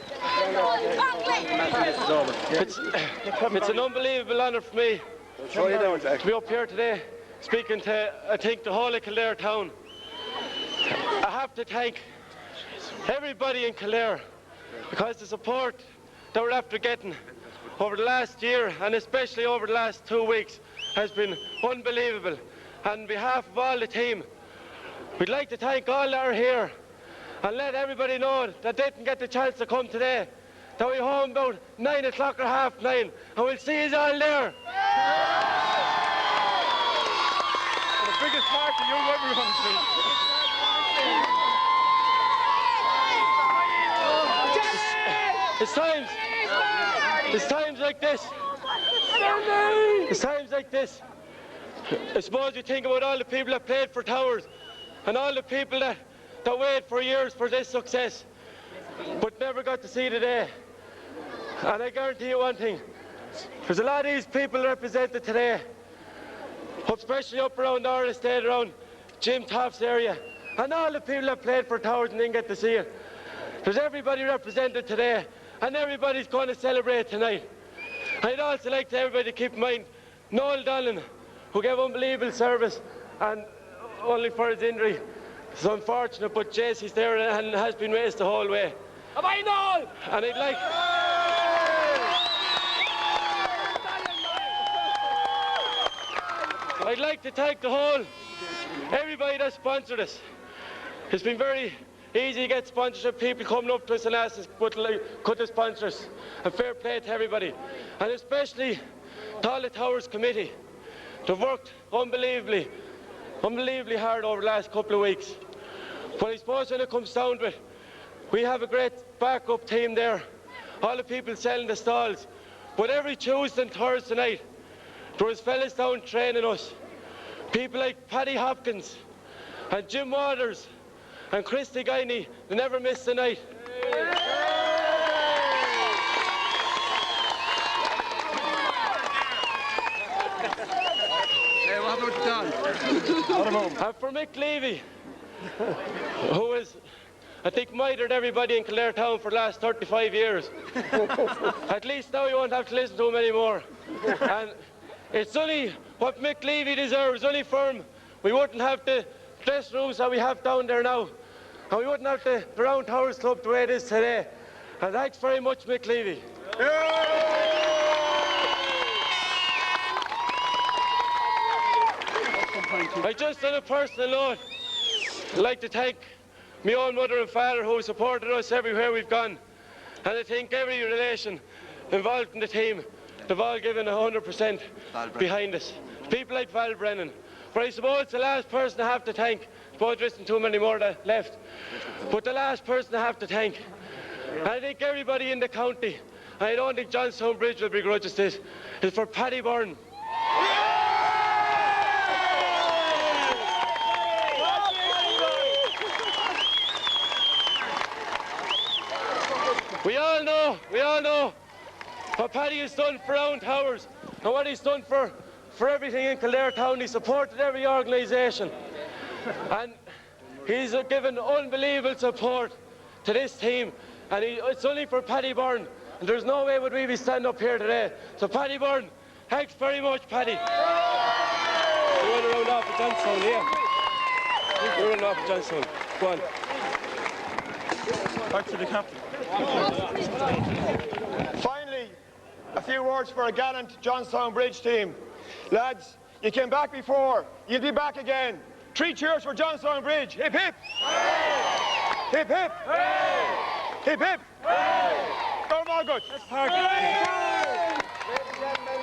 It's an unbelievable honour for me to be up here today speaking to, I think, the whole of Kildare town. I have to thank everybody in Kildare because the support that we're after getting over the last year and especially over the last 2 weeks has been unbelievable. And on behalf of all the team, we'd like to thank all that are here and let everybody know that they didn't get the chance to come today, that we're home about 9 o'clock or 9:30, and we'll see you all there. The biggest party you'll ever want to see. It's times like this. It's times like this. I suppose you think about all the people that played for Towers and all the people that waited for years for this success but never got to see the day. And I guarantee you one thing, there's a lot of these people represented today, especially up around our estate, around Jim Toff's area, and all the people that played for Towers and didn't get to see it. There's everybody represented today, and everybody's going to celebrate tonight. I'd also like to everybody keep in mind Noel Donlan, who gave unbelievable service, and only for his injury. It's unfortunate, but Jesse's there and has been with us the whole way. And I'd like to thank everybody that sponsored us. It's been very easy to get sponsorship, people coming up to us and asking us, could they sponsor us? And fair play to everybody. And especially to all the Towers committee. They've worked unbelievably hard over the last couple of weeks. But I suppose when it comes down to it, we have a great backup team there. All the people selling the stalls. But every Tuesday and Thursday night, there was fellas down training us. People like Paddy Hopkins and Jim Waters and Christy Guiney, they never missed a night. And for Mick Levy, who has, I think, mitered everybody in Kildare town for the last 35 years. At least now you won't have to listen to him anymore. And it's only what Mick Levy deserves, only for him. We wouldn't have the dress rooms that we have down there now. And we wouldn't have the Round Towers Club the way it is today. And thanks very much, Mick Levy. I just on a personal note, I'd like to thank my own mother and father who supported us everywhere we've gone. And I think every relation involved in the team, they've all given 100% behind us. People like Val Brennan. But I suppose the last person I have to thank, I suppose there isn't too many more that left, but the last person I have to thank, and I think everybody in the county, and I don't think Johnstown Bridge will begrudge us this, is for Paddy Byrne. We all know what Paddy has done for Round Towers and what he's done for everything in Kildare town. He supported every organisation and he's given unbelievable support to this team, and it's only for Paddy Byrne, and there's no way would we be standing up here today. So Paddy Byrne, thanks very much, Paddy. You want to round off with Johnstown, yeah? You're running off with Johnstown. Go on. Back to the captain. Finally, a few words for a gallant Johnstown Bridge team. Lads, you came back before, you'll be back again. 3 cheers for Johnstown Bridge. Hip hip! Hooray! Hip hip! Hooray! Hip hip! Hooray! Go all good. Ladies and gentlemen,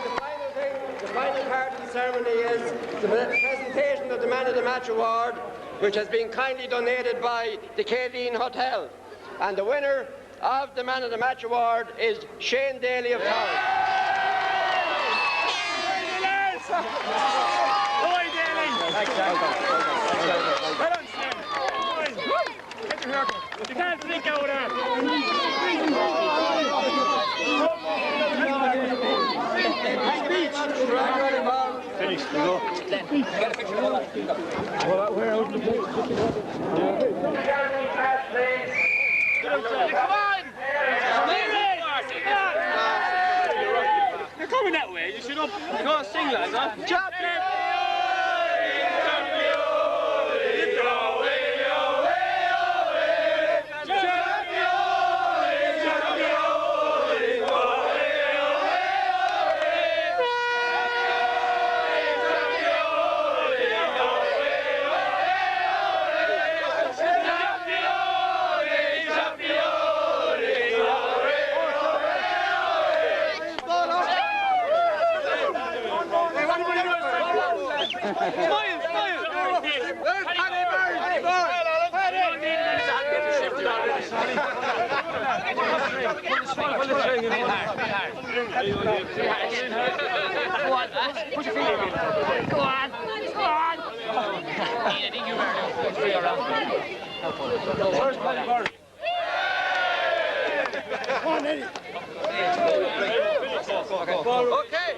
the final part of the ceremony is the presentation of the Man of the Match Award, which has been kindly donated by the Kildare Hotel. And the winner of the Man of the Match Award is Shane Daly of Towers. You can't think out there. You're coming that way. You should up. Go sing, lads, huh? Chop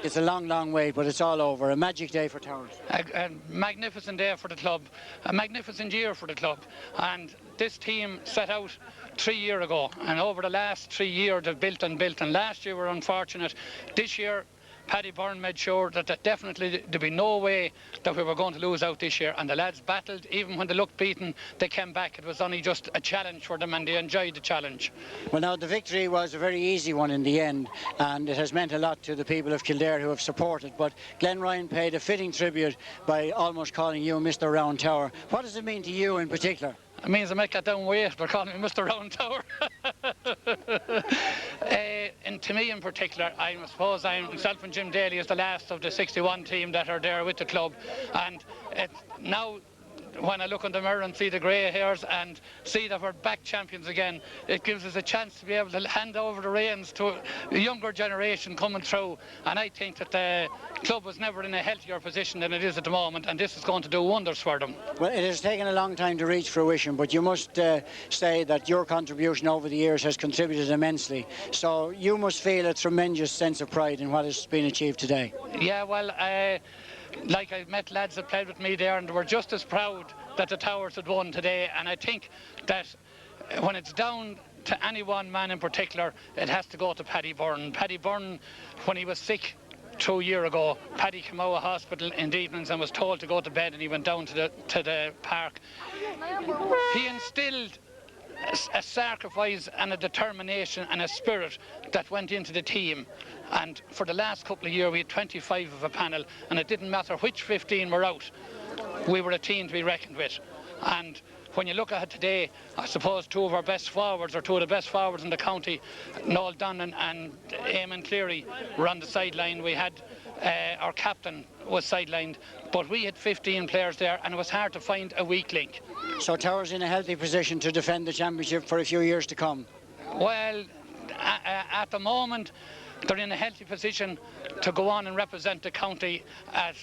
It's a long, long wait, but it's all over. A magic day for Towers. A magnificent day for the club, a magnificent year for the club, and this team set out 3 years ago, and over the last 3 years they've built and built, and last year we were unfortunate. This year Paddy Byrne made sure that definitely there'd be no way that we were going to lose out this year, and the lads battled. Even when they looked beaten, they came back. It was only just a challenge for them, and they enjoyed the challenge. Well, now the victory was a very easy one in the end, and it has meant a lot to the people of Kildare who have supported, but Glenn Ryan paid a fitting tribute by almost calling you Mr. Round Tower. What does it mean to you in particular? It means I might get down weight. They're calling me Mr. Round Tower. And to me in particular, I suppose myself and Jim Daly is the last of the 61 team that are there with the club. And now, when I look in the mirror and see the grey hairs and see that we're back champions again, it gives us a chance to be able to hand over the reins to a younger generation coming through. And I think that the club was never in a healthier position than it is at the moment, and this is going to do wonders for them. Well, it has taken a long time to reach fruition, but you must say that your contribution over the years has contributed immensely. So you must feel a tremendous sense of pride in what has been achieved today. Yeah, well, like I met lads that played with me there, and they were just as proud that the Towers had won today. And I think that when it's down to any one man in particular, it has to go to Paddy Byrne. Paddy Byrne, when he was sick 2 years ago, Paddy came out of hospital in the evenings and was told to go to bed, and he went down to the park. He instilled a sacrifice and a determination and a spirit that went into the team, and for the last couple of years we had 25 of a panel, and it didn't matter which 15 were out, we were a team to be reckoned with. And when you look at it today, I suppose two of our best forwards, or two of the best forwards in the county, Noel Donnan and Eamon Cleary, were on the sideline. We had our captain was sidelined, but we had 15 players there, and it was hard to find a weak link. So Towers in a healthy position to defend the championship for a few years to come? Well, at the moment they're in a healthy position to go on and represent the county at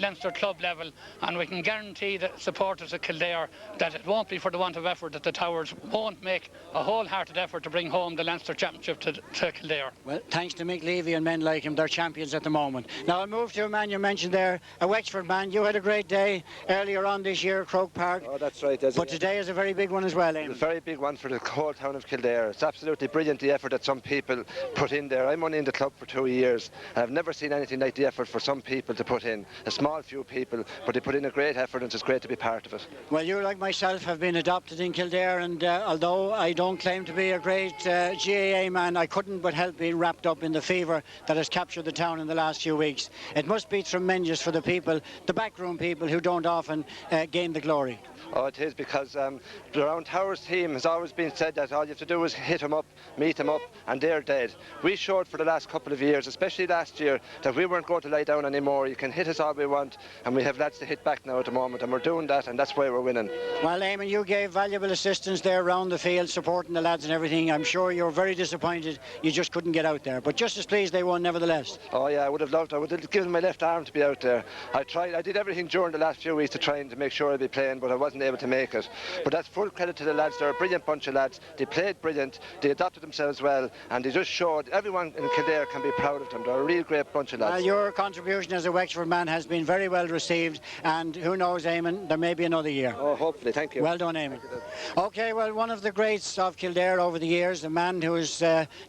Leinster club level, and we can guarantee the supporters of Kildare that it won't be for the want of effort that the Towers won't make a wholehearted effort to bring home the Leinster Championship to Kildare. Well, thanks to Mick Levy and men like him, they're champions at the moment. Now I'll move to a man you mentioned there, a Wexford man. You had a great day earlier on this year at Croke Park. Oh, that's right. But today is a very big one as well, Eamon. A very big one for the whole town of Kildare. It's absolutely brilliant, the effort that some people put in there. I'm only in the club for 2 years, and I've never seen anything like the effort for some people to put in. A small few people, but they put in a great effort, and it's great to be part of it. Well, you, like myself, have been adopted in Kildare, and although I don't claim to be a great GAA man, I couldn't but help being wrapped up in the fever that has captured the town in the last few weeks. It must be tremendous for the people, the backroom people, who don't often gain the glory. Oh, it is, because the Round Towers team has always been said that all you have to do is hit them up, meet them up, and they're dead. We showed for the last couple of years, especially last year, that we weren't going to lie down anymore. You can hit us all we want, and we have lads to hit back now at the moment, and we're doing that, and that's why we're winning. Well, Eamon, you gave valuable assistance there around the field, supporting the lads and everything. I'm sure you're very disappointed you just couldn't get out there, but just as pleased they won nevertheless. Oh yeah, I would have given my left arm to be out there. I did everything during the last few weeks to try and to make sure I'd be playing, but I wasn't able to make it. But that's full credit to the lads. They're a brilliant bunch of lads. They played brilliant, they adapted themselves well, and they just showed everyone everyone in Kildare can be proud of them. They're a real great bunch of lads. Your contribution as a Wexford man has been very well received, and who knows, Eamon, there may be another year. Oh, hopefully. Thank you. Well done, Eamon. OK, well, one of the greats of Kildare over the years, a man who has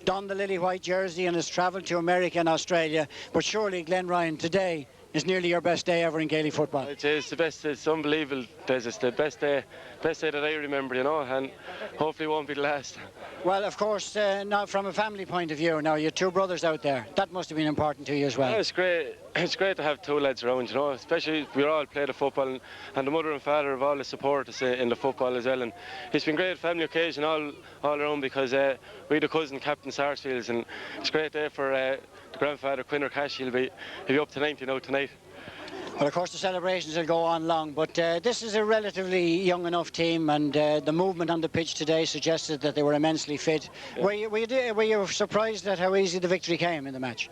donned the lily white jersey and has travelled to America and Australia, but surely, Glenn Ryan, today is nearly your best day ever in Gaelic football. It's the best. It's unbelievable. It's the best day that I remember, you know, and hopefully it won't be the last. Well, of course, now from a family point of view, now you're two brothers out there. That must have been important to you as well. Yeah, it's great. It's great to have two lads around, you know, especially we all play the football, and the mother and father have always supported us in the football as well. And it's been a great family occasion all around, because we the cousin captain Sarsfields, and it's a great day for the grandfather Quinner Cash. He'll be up to 90 now tonight. Well, of course, the celebrations will go on long, but this is a relatively young enough team, and the movement on the pitch today suggested that they were immensely fit. Yeah. Were you surprised at how easy the victory came in the match?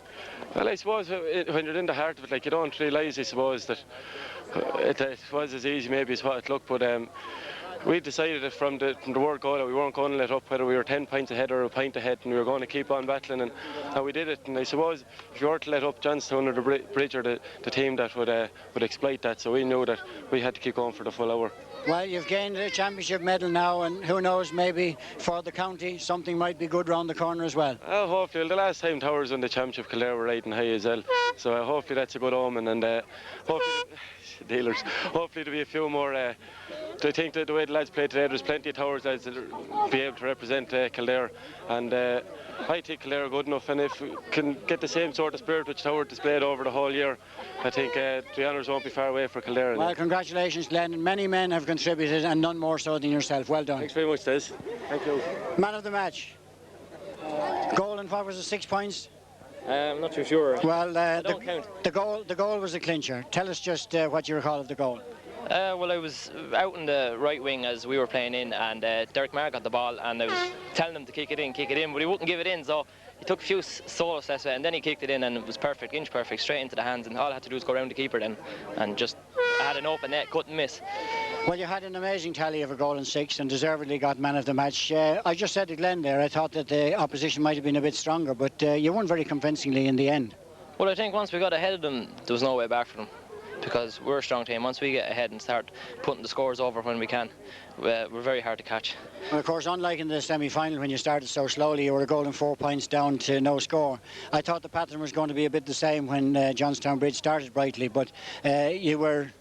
Well, I suppose when you're in the heart of it, like, you don't realise, I suppose, that it was as easy maybe as what it looked, but we decided that from the word go that we weren't going to let up, whether we were 10 points ahead or a point ahead, and we were going to keep on battling, and we did it. And I suppose if you were to let up, Johnstown or the Bridge or the team that would exploit that, so we knew that we had to keep going for the full hour. Well, you've gained a championship medal now, and who knows, maybe for the county something might be good round the corner as well. Hopefully, the last time Towers won the championship, Kildare were riding high as well, so hopefully that's a good omen, and hopefully dealers. Hopefully there'll be a few more. I think that the way the lads play today, there's plenty of Towers lads that will be able to represent Kildare, and I think Kildare are good enough, and if we can get the same sort of spirit which Towers displayed over the whole year, I think the honours won't be far away for Kildare. Well, congratulations, Glenn. Many men have contributed, and none more so than yourself. Well done. Thanks very much, Des. Thank you. Man of the match. Goal, and what was it, 6 points? I'm not too sure. Well, don't count. The goal was a clincher. Tell us just what you recall of the goal. Well, I was out in the right wing as we were playing in, and Derek Marr got the ball, and I was telling him to kick it in, but he wouldn't give it in, so he took a few solo steps, and then he kicked it in, and it was perfect, inch perfect, straight into the hands, and all I had to do was go around the keeper then, and just I had an open net, couldn't miss. Well, you had an amazing tally of a goal and 6, and deservedly got man of the match. I just said to Glenn there, I thought that the opposition might have been a bit stronger, but you won very convincingly in the end. Well, I think once we got ahead of them, there was no way back for them, because we're a strong team. Once we get ahead and start putting the scores over when we can, we're very hard to catch. Well, of course, unlike in the semi-final when you started so slowly, you were a goal and 4 points down to no score. I thought the pattern was going to be a bit the same when Johnstown Bridge started brightly, but you were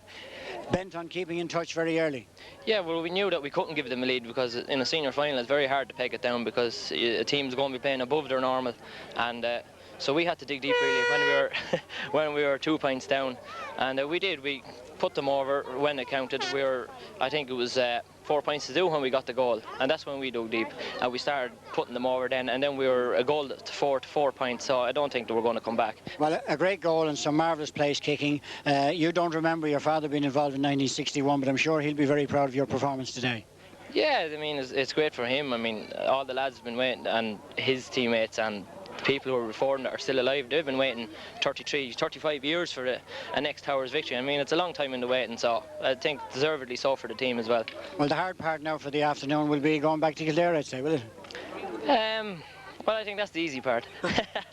bent on keeping in touch very early. Yeah, well, we knew that we couldn't give them a lead, because in a senior final it's very hard to peg it down, because a team's going to be playing above their normal, and so we had to dig deep really when we were 2 points down, and we did. We put them over when it counted. I think it was 4 points to do when we got the goal, and that's when we dug deep, and we started putting them over then, and then we were a goal to 4 points, so I don't think they were going to come back. Well, a great goal and some marvellous place kicking. You don't remember your father being involved in 1961, but I'm sure he'll be very proud of your performance today. Yeah, I mean, it's great for him. I mean, all the lads have been waiting, and his teammates and people who are before him that are still alive, they've been waiting 35 years for a next Towers victory. I mean, it's a long time in the waiting, so I think deservedly so for the team as well. Well, the hard part now for the afternoon will be going back to Kildare, I'd say, will it? Well, I think that's the easy part.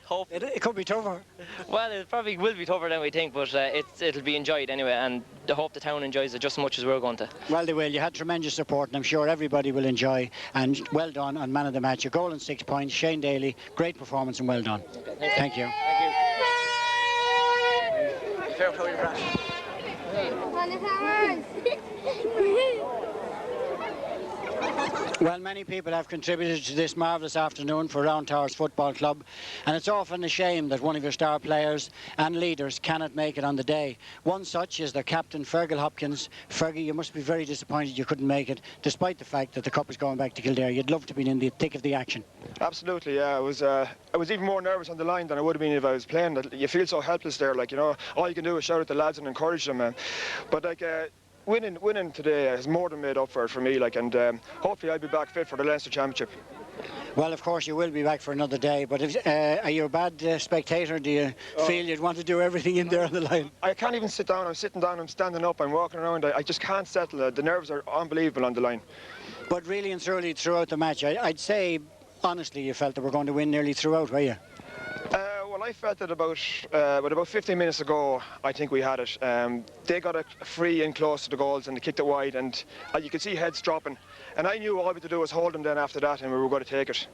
Hope. It could be tougher. Well, it probably will be tougher than we think, but it'll be enjoyed anyway, and I hope the town enjoys it just as much as we're going to. Well, they will. You had tremendous support, and I'm sure everybody will enjoy, and well done on man of the match. A goal and 6 points. Shane Daly, great performance and well done. Okay, thank you. Fair play, your crash. Well, many people have contributed to this marvellous afternoon for Round Towers Football Club, and it's often a shame that one of your star players and leaders cannot make it on the day. One such is their captain, Fergal Hopkins. Fergie, you must be very disappointed you couldn't make it, despite the fact that the cup is going back to Kildare. You'd love to be in the thick of the action. Absolutely, yeah. I was even more nervous on the line than I would have been if I was playing. You feel so helpless there, like, you know, all you can do is shout at the lads and encourage them, man. But like, winning today has more than made up for it for me, like, and hopefully I'll be back fit for the Leinster Championship. Well, of course you will be back for another day, but are you a bad spectator? Do you feel you'd want to do everything in there on the line? I can't even sit down. I'm sitting down, I'm standing up, I'm walking around. I just can't settle. The nerves are unbelievable on the line. But really and truly throughout the match, I'd say honestly you felt that we're going to win nearly throughout, were you? I felt that with about 15 minutes to go, I think we had it. They got a free in close to the goals and they kicked it wide, and you could see heads dropping. And I knew all we had to do was hold them then after that, and we were going to take it.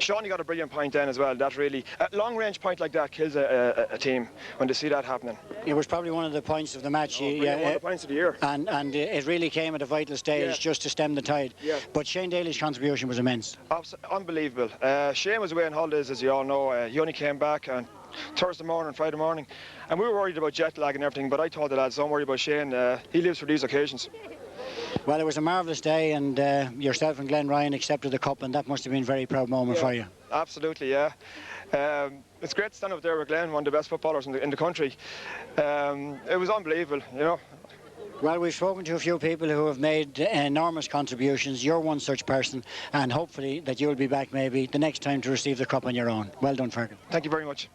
Shawnee got a brilliant point then as well. That really, a long-range point like that kills a team when they see that happening. It was probably one of the points of the match. One of the points of the year. And it really came at a vital stage just to stem the tide. Yeah. But Shane Daly's contribution was immense. Unbelievable. Shane was away on holidays, as you all know. He only came back on Thursday morning, Friday morning, and we were worried about jet lag and everything, but I told the lads, don't worry about Shane. He lives for these occasions. Well, it was a marvellous day, and yourself and Glenn Ryan accepted the cup, and that must have been a very proud moment for you. Absolutely, yeah. It's great to stand up there with Glenn, one of the best footballers in the country. It was unbelievable, you know. Well, we've spoken to a few people who have made enormous contributions. You're one such person, and hopefully that you'll be back maybe the next time to receive the cup on your own. Well done, Fergal. Thank you very much.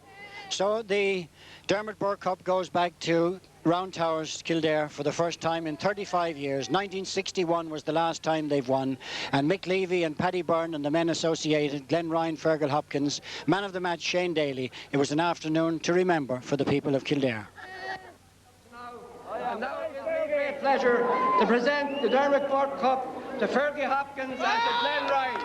So the Dermot Burke Cup goes back to Round Towers, Kildare, for the first time in 35 years. 1961 was the last time they've won. And Mick Levy and Paddy Byrne and the men associated, Glenn Ryan, Fergal Hopkins, man of the match Shane Daly. It was an afternoon to remember for the people of Kildare. And now it gives me great pleasure to present the Dermot Burke Cup to Fergie Hopkins and to Glenn Ryan.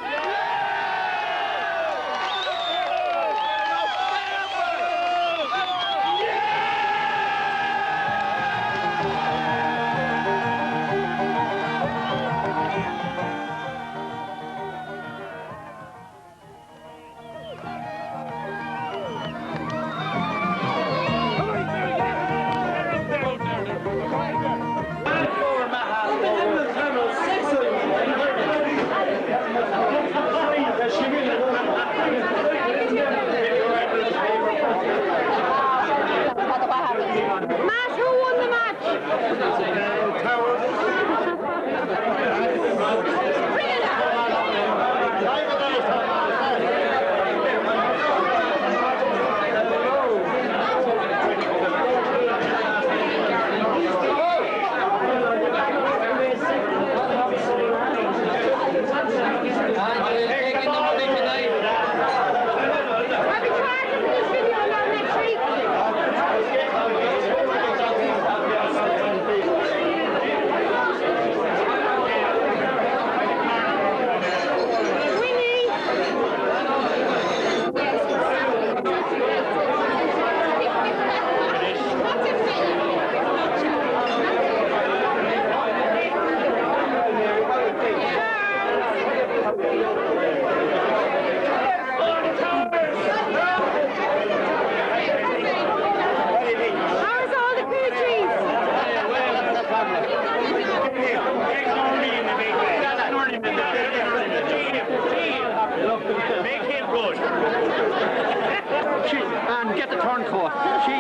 And get the turncoat. She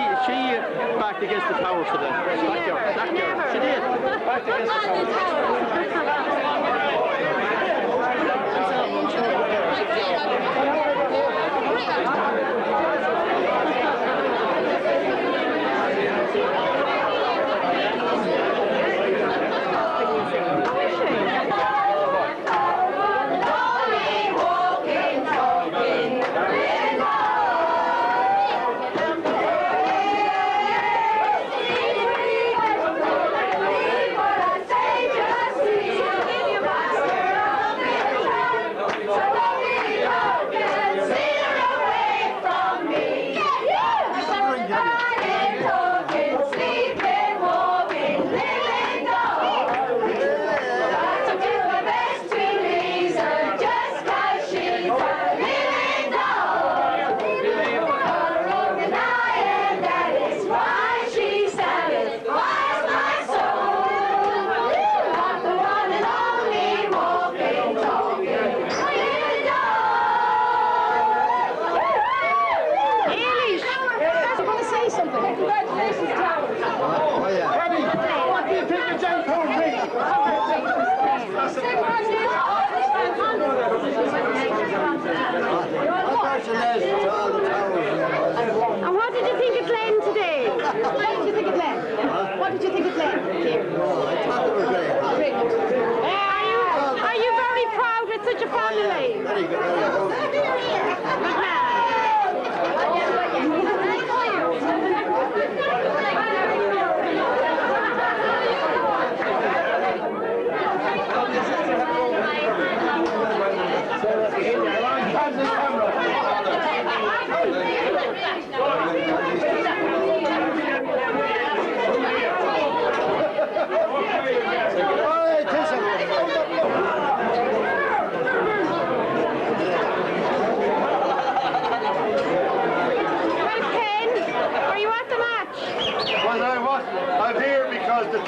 backed against the tower today. Back there. She did. Backed against the And what did you think of Glenn today? What did you think of Glenn? What did you think of Glenn? I thought it was great. Are you very proud with such a family? Very good. Good man.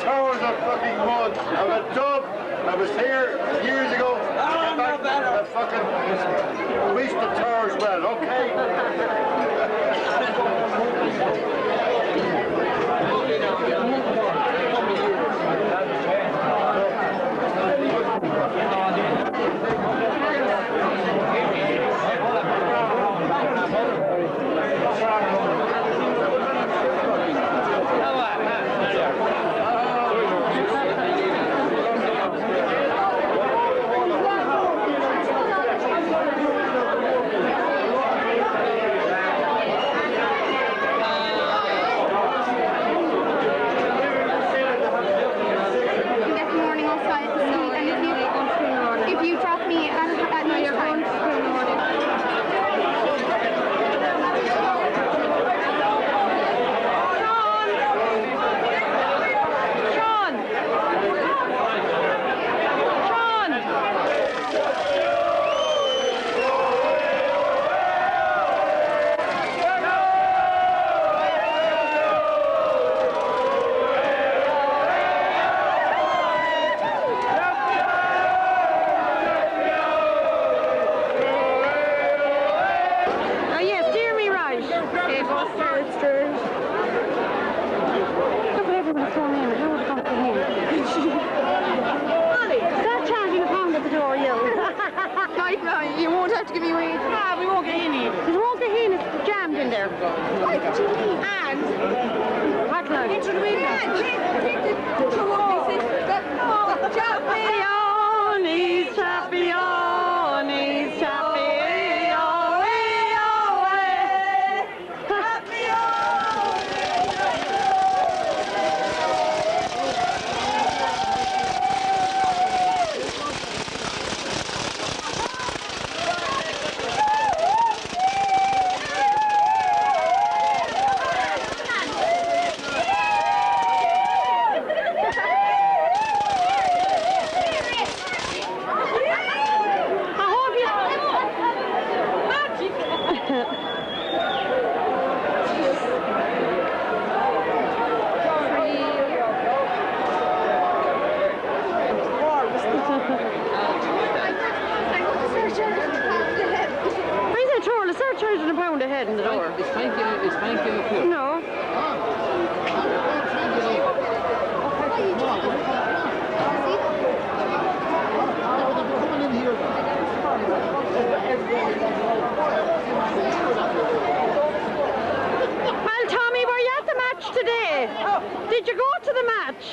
towers are fucking mud. I'm a dub. I was here years ago. I fucking wish the towers well, okay? You won't have to give me away. Ah, we won't get in here. We won't get in. It's jammed in there. Why did you leave? And what like? Into the window. Champions, champions, champions. £1 a head in the door. It's thank you. No. Well, Tommy, were you at the match today? Did you go to the match?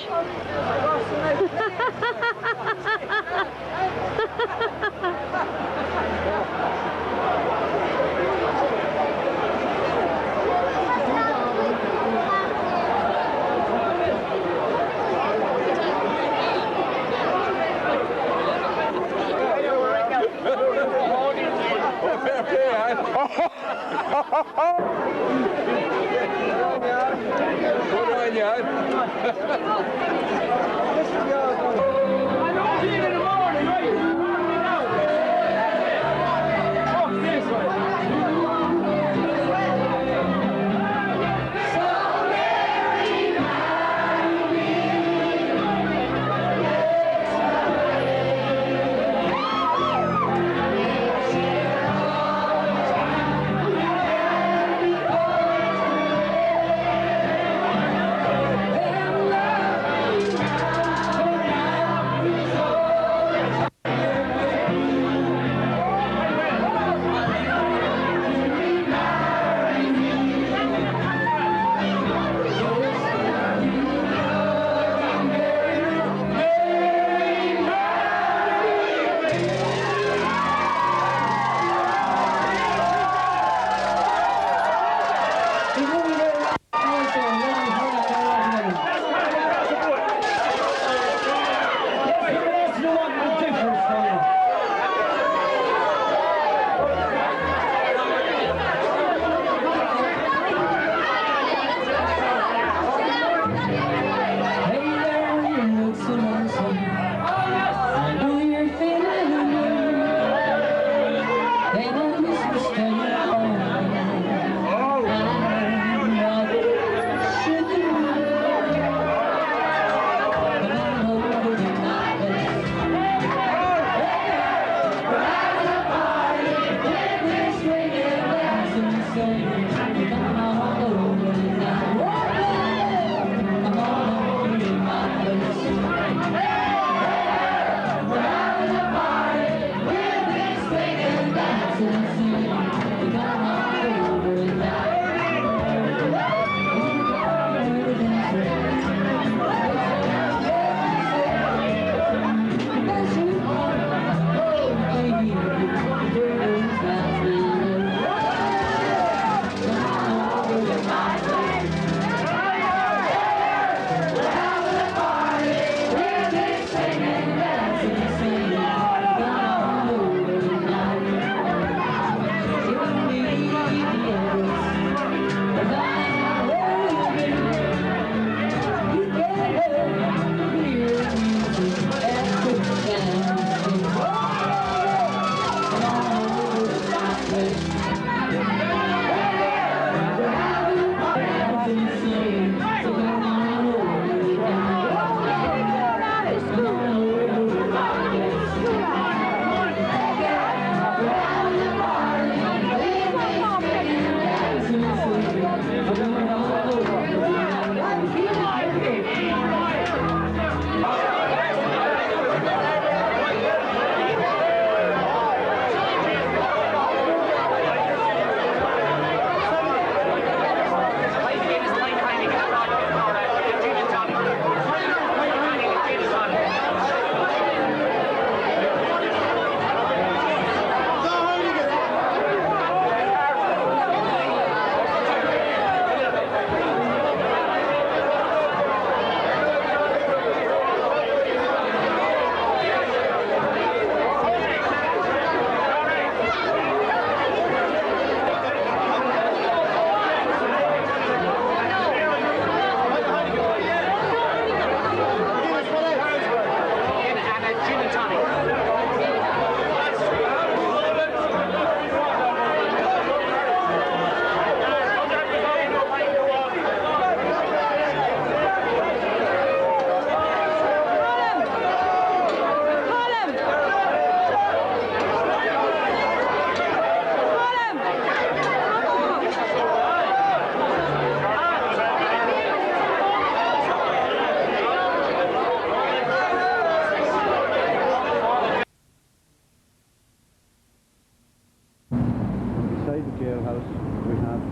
we have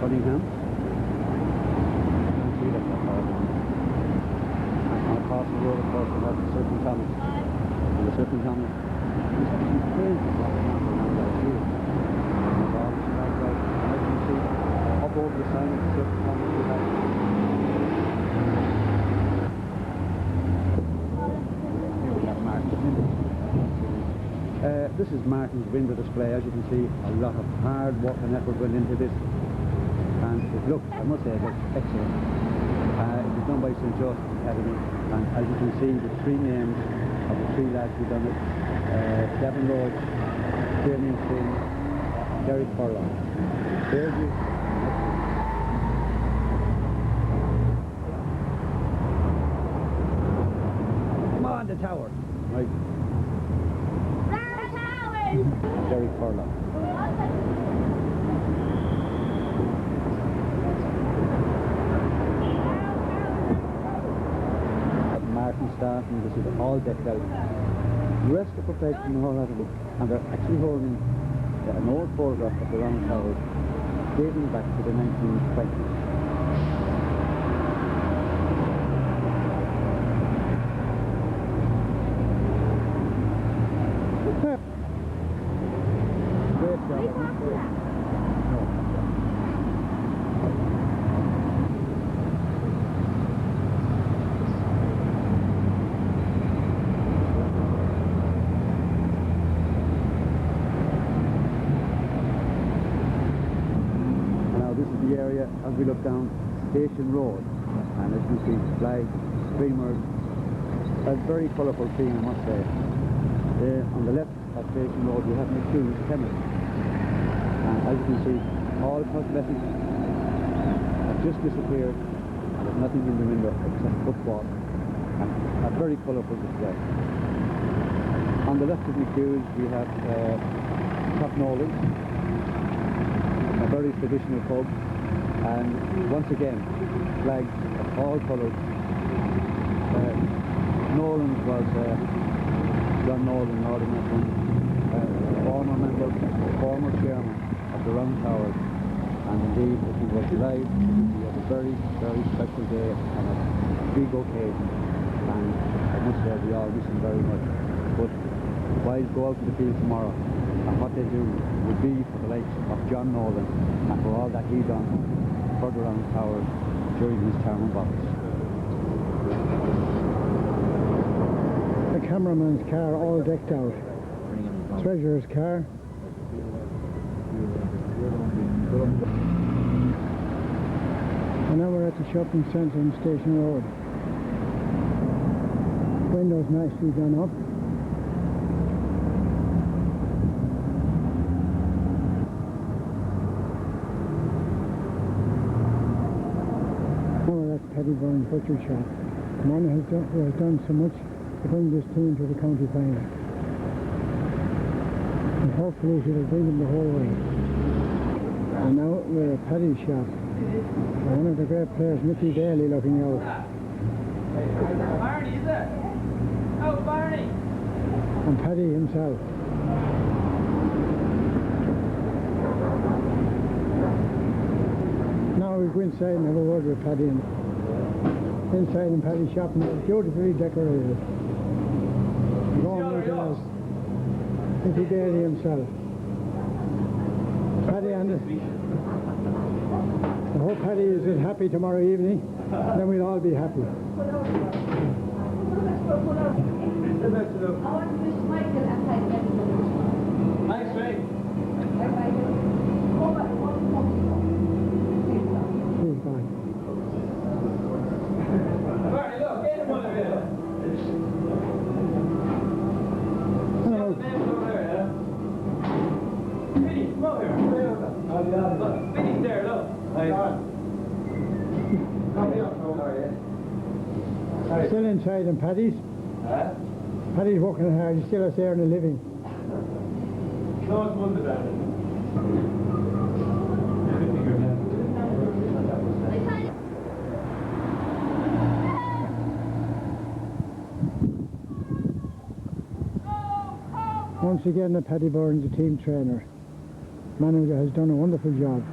Cunningham. See that and across the road, of course, we have the Certain Thomas. And the Certain Thomas is crazy walking on around that field. And the ball is right out. And as you can see, up over the sign of the Certain Thomas, we have this is Martin's window display. As you can see, a lot of hard work and effort went into this, and it looks, I must say, it looks excellent. It was done by St. Joseph's Academy, and as you can see, the three names of the three lads who done it: Gavin Lodge, Damien Finn, Derek Furlong. There's you. Come on, the tower. Right. Derek Furlong. Martin staff, and this is all decked out. Dressed to perfection and all that of it. And they're actually holding an old photograph of the Round Tower dating back to the 1920s. As we look down Station Road, and as you see, flags, streamers, a very colourful scene, I must say. On the left of Station Road we have McHugh's Chemist, and as you can see, all cosmetics have just disappeared, and there's nothing in the window except football, and a very colourful display. On the left of McHugh's we have Top Nolan's, a very traditional pub. And once again, flags of all colours. Nolan's was John Nolan, Northern Ireland, former member, former chairman of the Round Towers. And indeed, if he was alive, he had a very, very special day and a big occasion. And I must say, we all miss him very much. But boys go out to the field tomorrow, and what they do would be for the likes of John Nolan and for all that he done further on the towers during his term of office. The cameraman's car all decked out. Treasurer's car. And now we're at the shopping centre in Station Road. Windows nicely done up. Paddy Byrne butcher shop. Mona has done so much to bring this team to the county final. And hopefully she'll bring them the whole way. And now we're at Paddy's shop. One of the great players, Mickey Daly, looking out. Barney, is it? Oh, Barney! And Paddy himself. Now we go inside and have a word with Paddy. Inside in Paddy's shop, and it's beautifully decorated. Going into us, Mickey Daly himself. Paddy and I hope Paddy is happy tomorrow evening, then we'll all be happy. Thanks, mate. He's fine. Vinny's there, look. Still inside in Paddy's? Paddy's working hard, he's still out there earning a living. No, it's Monday, darling. Once again, Paddy Byrne, the team trainer. manager has done a wonderful job.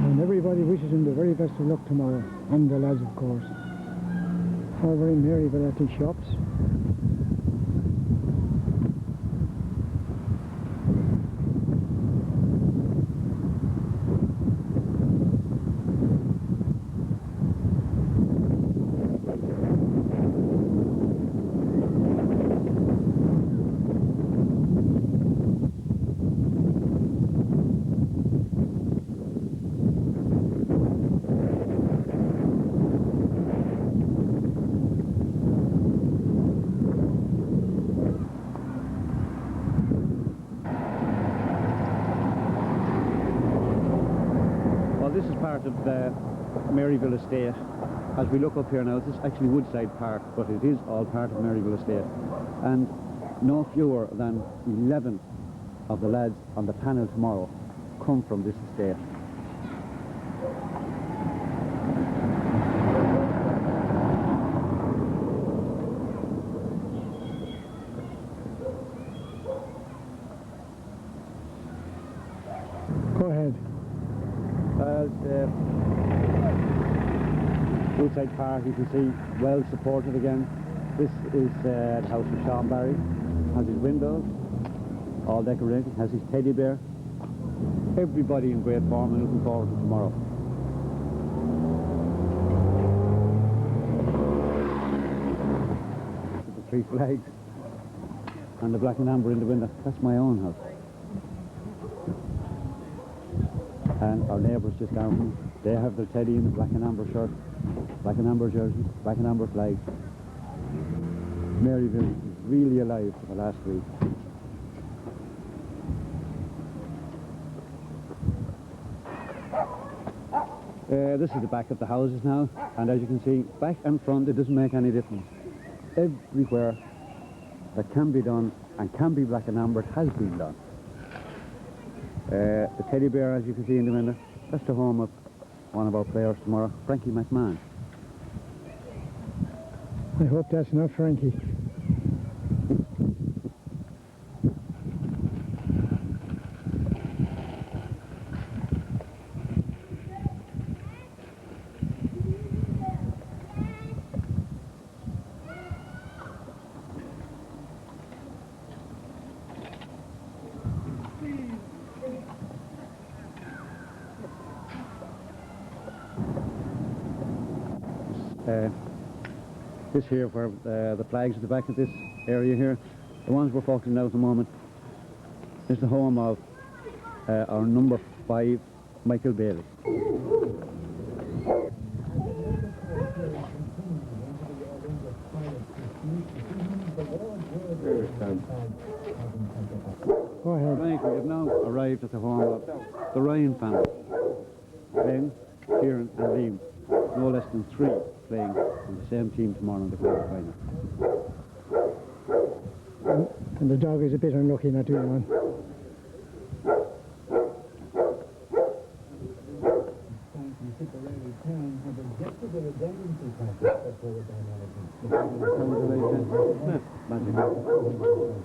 And everybody wishes him the very best of luck tomorrow, and the lads, of course. Over in Maryville at the shops. This is part of Maryville Estate. As we look up here now, this is actually Woodside Park, but it is all part of Maryville Estate. And no fewer than 11 of the lads on the panel tomorrow come from this estate. Go ahead. Woodside Park, you can see, well supported again. This is the house of Sean Barry. Has his windows, all decorated, has his teddy bear. Everybody in great form and looking forward to tomorrow. The 3 flags and the black and amber in the window. That's my own house. And our neighbours just down from us, they have their teddy in the black and amber shirt, black and amber jersey, black and amber flag. Maryville is really alive for the last week. This is the back of the houses now, and as you can see, back and front, it doesn't make any difference. Everywhere that can be done and can be black and amber, it has been done. The teddy bear, as you can see in the window, that's the home of one of our players tomorrow, Frankie McMahon. I hope that's not Frankie. This here, where the flags at the back of this area here, the ones we're focusing on at the moment, is the home of our number 5, Michael Bailey. Go ahead. Right, we have now arrived at the home of the Ryan family. Ben, Kieran and Liam, no less than 3 playing on the same team tomorrow in the quarter final. And the dog is a bit unlucky not to be on.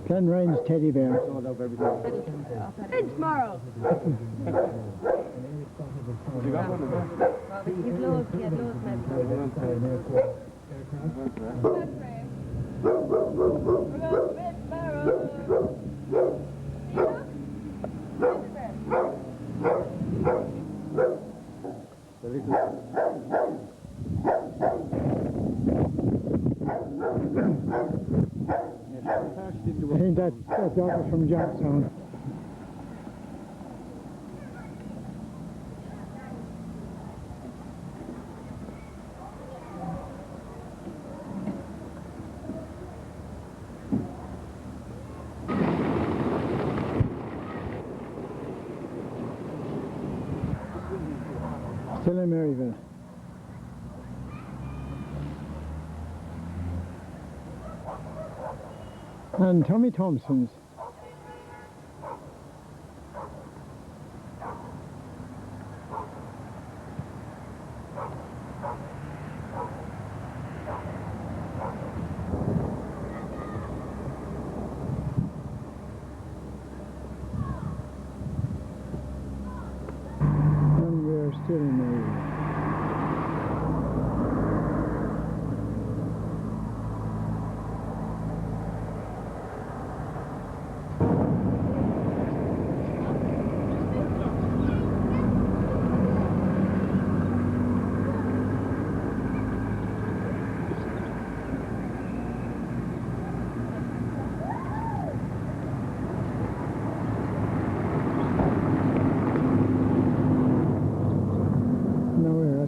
Glen Ryan's teddy bear. And tomorrow. You got one of them? He's loads, he had loads, maybe. I think that dog was from Johnstown. Still in Maryville. And Tommy Thompson's. still in there.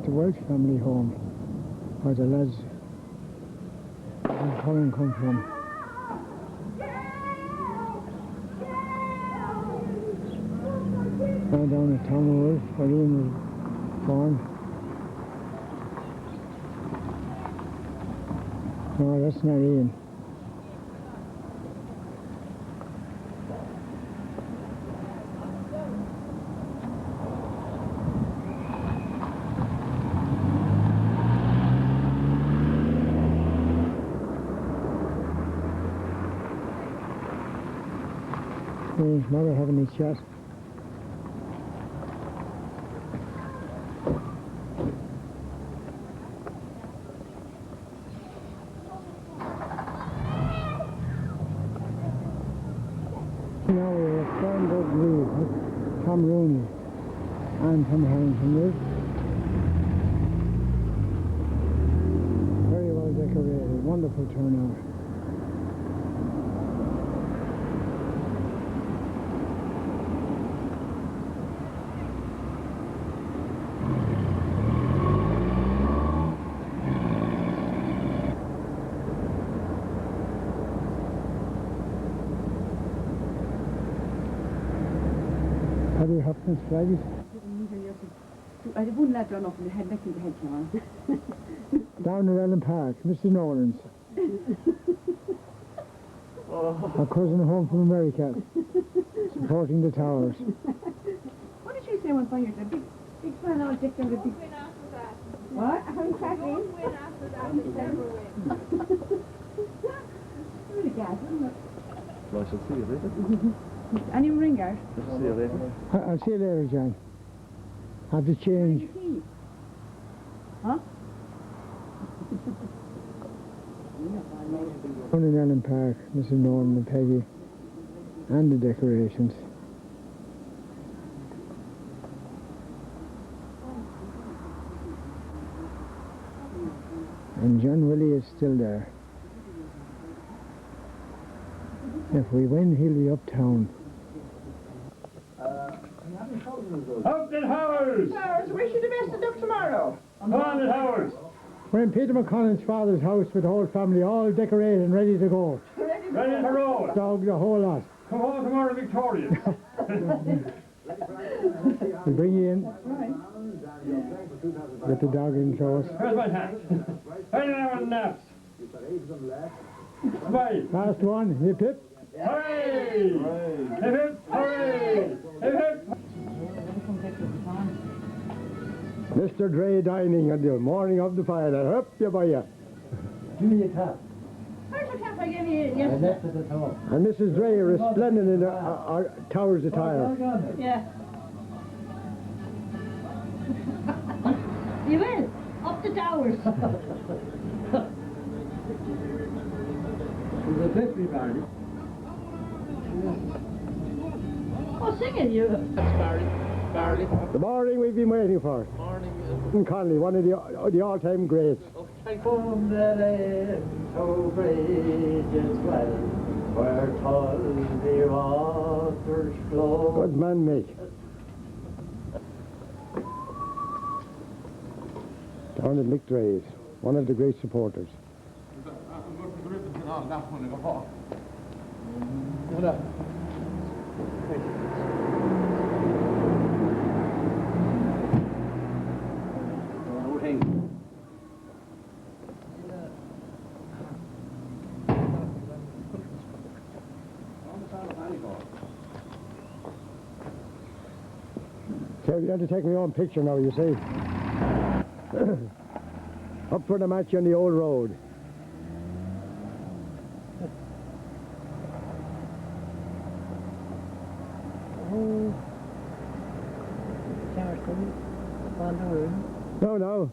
The Welsh family home, where the lads in Cullen come from. Now down at Townwood, where Ian was born. No, that's not Ian. Ian's mother having a chat. Now we're at Farnborough Grove with Tom Rooney and Tom Harrington live. Very well decorated, wonderful turnout. Have you Hopkins flags? I wouldn't let run off in the head, next to the head camera. Down at Ellen Park, Mr. Nolan's. Our cousin home from America, supporting the towers. What did she say one time? A big fan out, Dick and the big... What? Having Kathleen? Win after that, December win. Really gas, isn't it? Well, I shall see you later. Any ringer? See you later. I'll see you later, John. Have to change. Huh? Down in Ellen Park, Mrs. Norton and Peggy, and the decorations. And John Willie is still there. If we win, he'll be uptown. Up the Towers! Towers, wish you the best of luck tomorrow. Come on, the Towers! We're in Peter McConnell's father's house with the whole family, all decorated and ready to go. Ready to roll! Dog, the whole lot. Come home tomorrow victorious. We'll bring you in. That's right. Get the dog in close. Where's my hat? Right now on the naps. Smile. Last one, hip hip. Hooray! Hip hip! Hooray! Hip hip! Mr. Dre dining on the morning of the fire. Up you by you. Give me a cap. Where's the cap I gave you yesterday? And Mrs. Dre are resplendent in our Towers attire. Yeah. You will. Up the Towers. The Betsy Barney. Oh, singing you. That's Barney. The morning we've been waiting for. Morning. Connolly, one of the all-time greats. From the lane to bridges well, where tall the waters flow. Good man, mate. Down at Mick Dre's, one of the great supporters. So you have to take my own picture now, you see. Up for the match on the old road. No, no.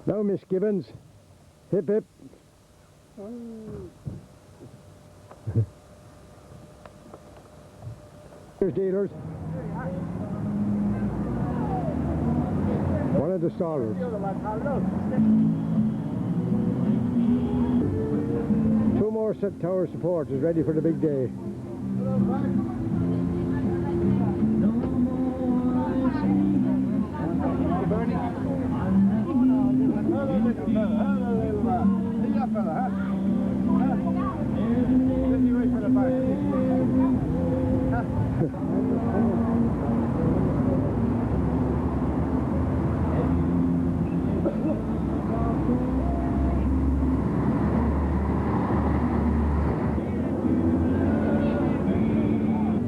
No misgivings. Hip hip. Here's dealers. One of the stallers. 2 more set tower supporters ready for the big day.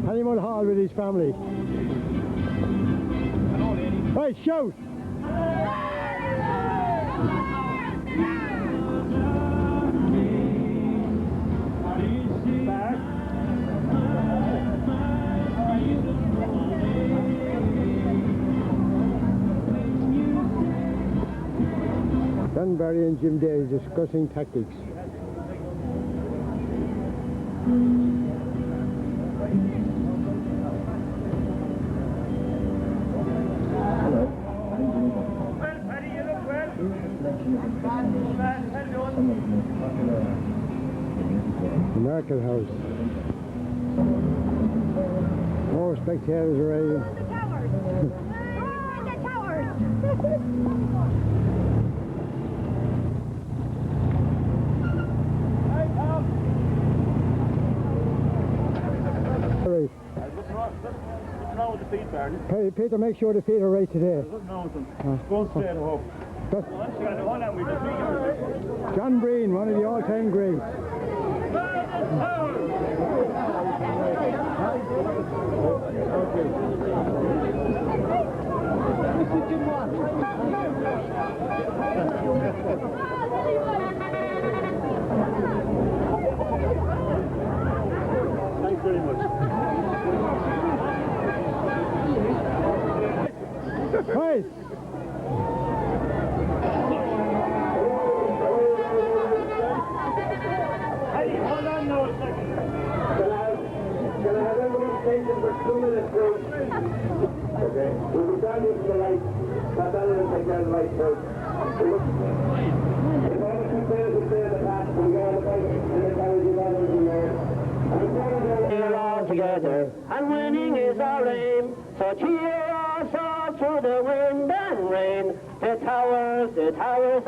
Honeymoon Hall with his family. Right, shout! Barry and Jim Day discussing tactics. The Market House. More spectators arriving. The towers! Hey, Peter, make sure the feet are right today. Go straight up. John Breen, one of the all-time greats. Thanks very much. Right. Hey, hold on now a second. Can I have everyone station for 2 minutes, please? Okay. We'll be standing for the light. That will take care of the light first. If all the 2 players will stay in the path, we'll go on the bike and then carry the others in there. We're all together, and winning is our aim. So cheer us all through the wind and rain. The towers, the towers.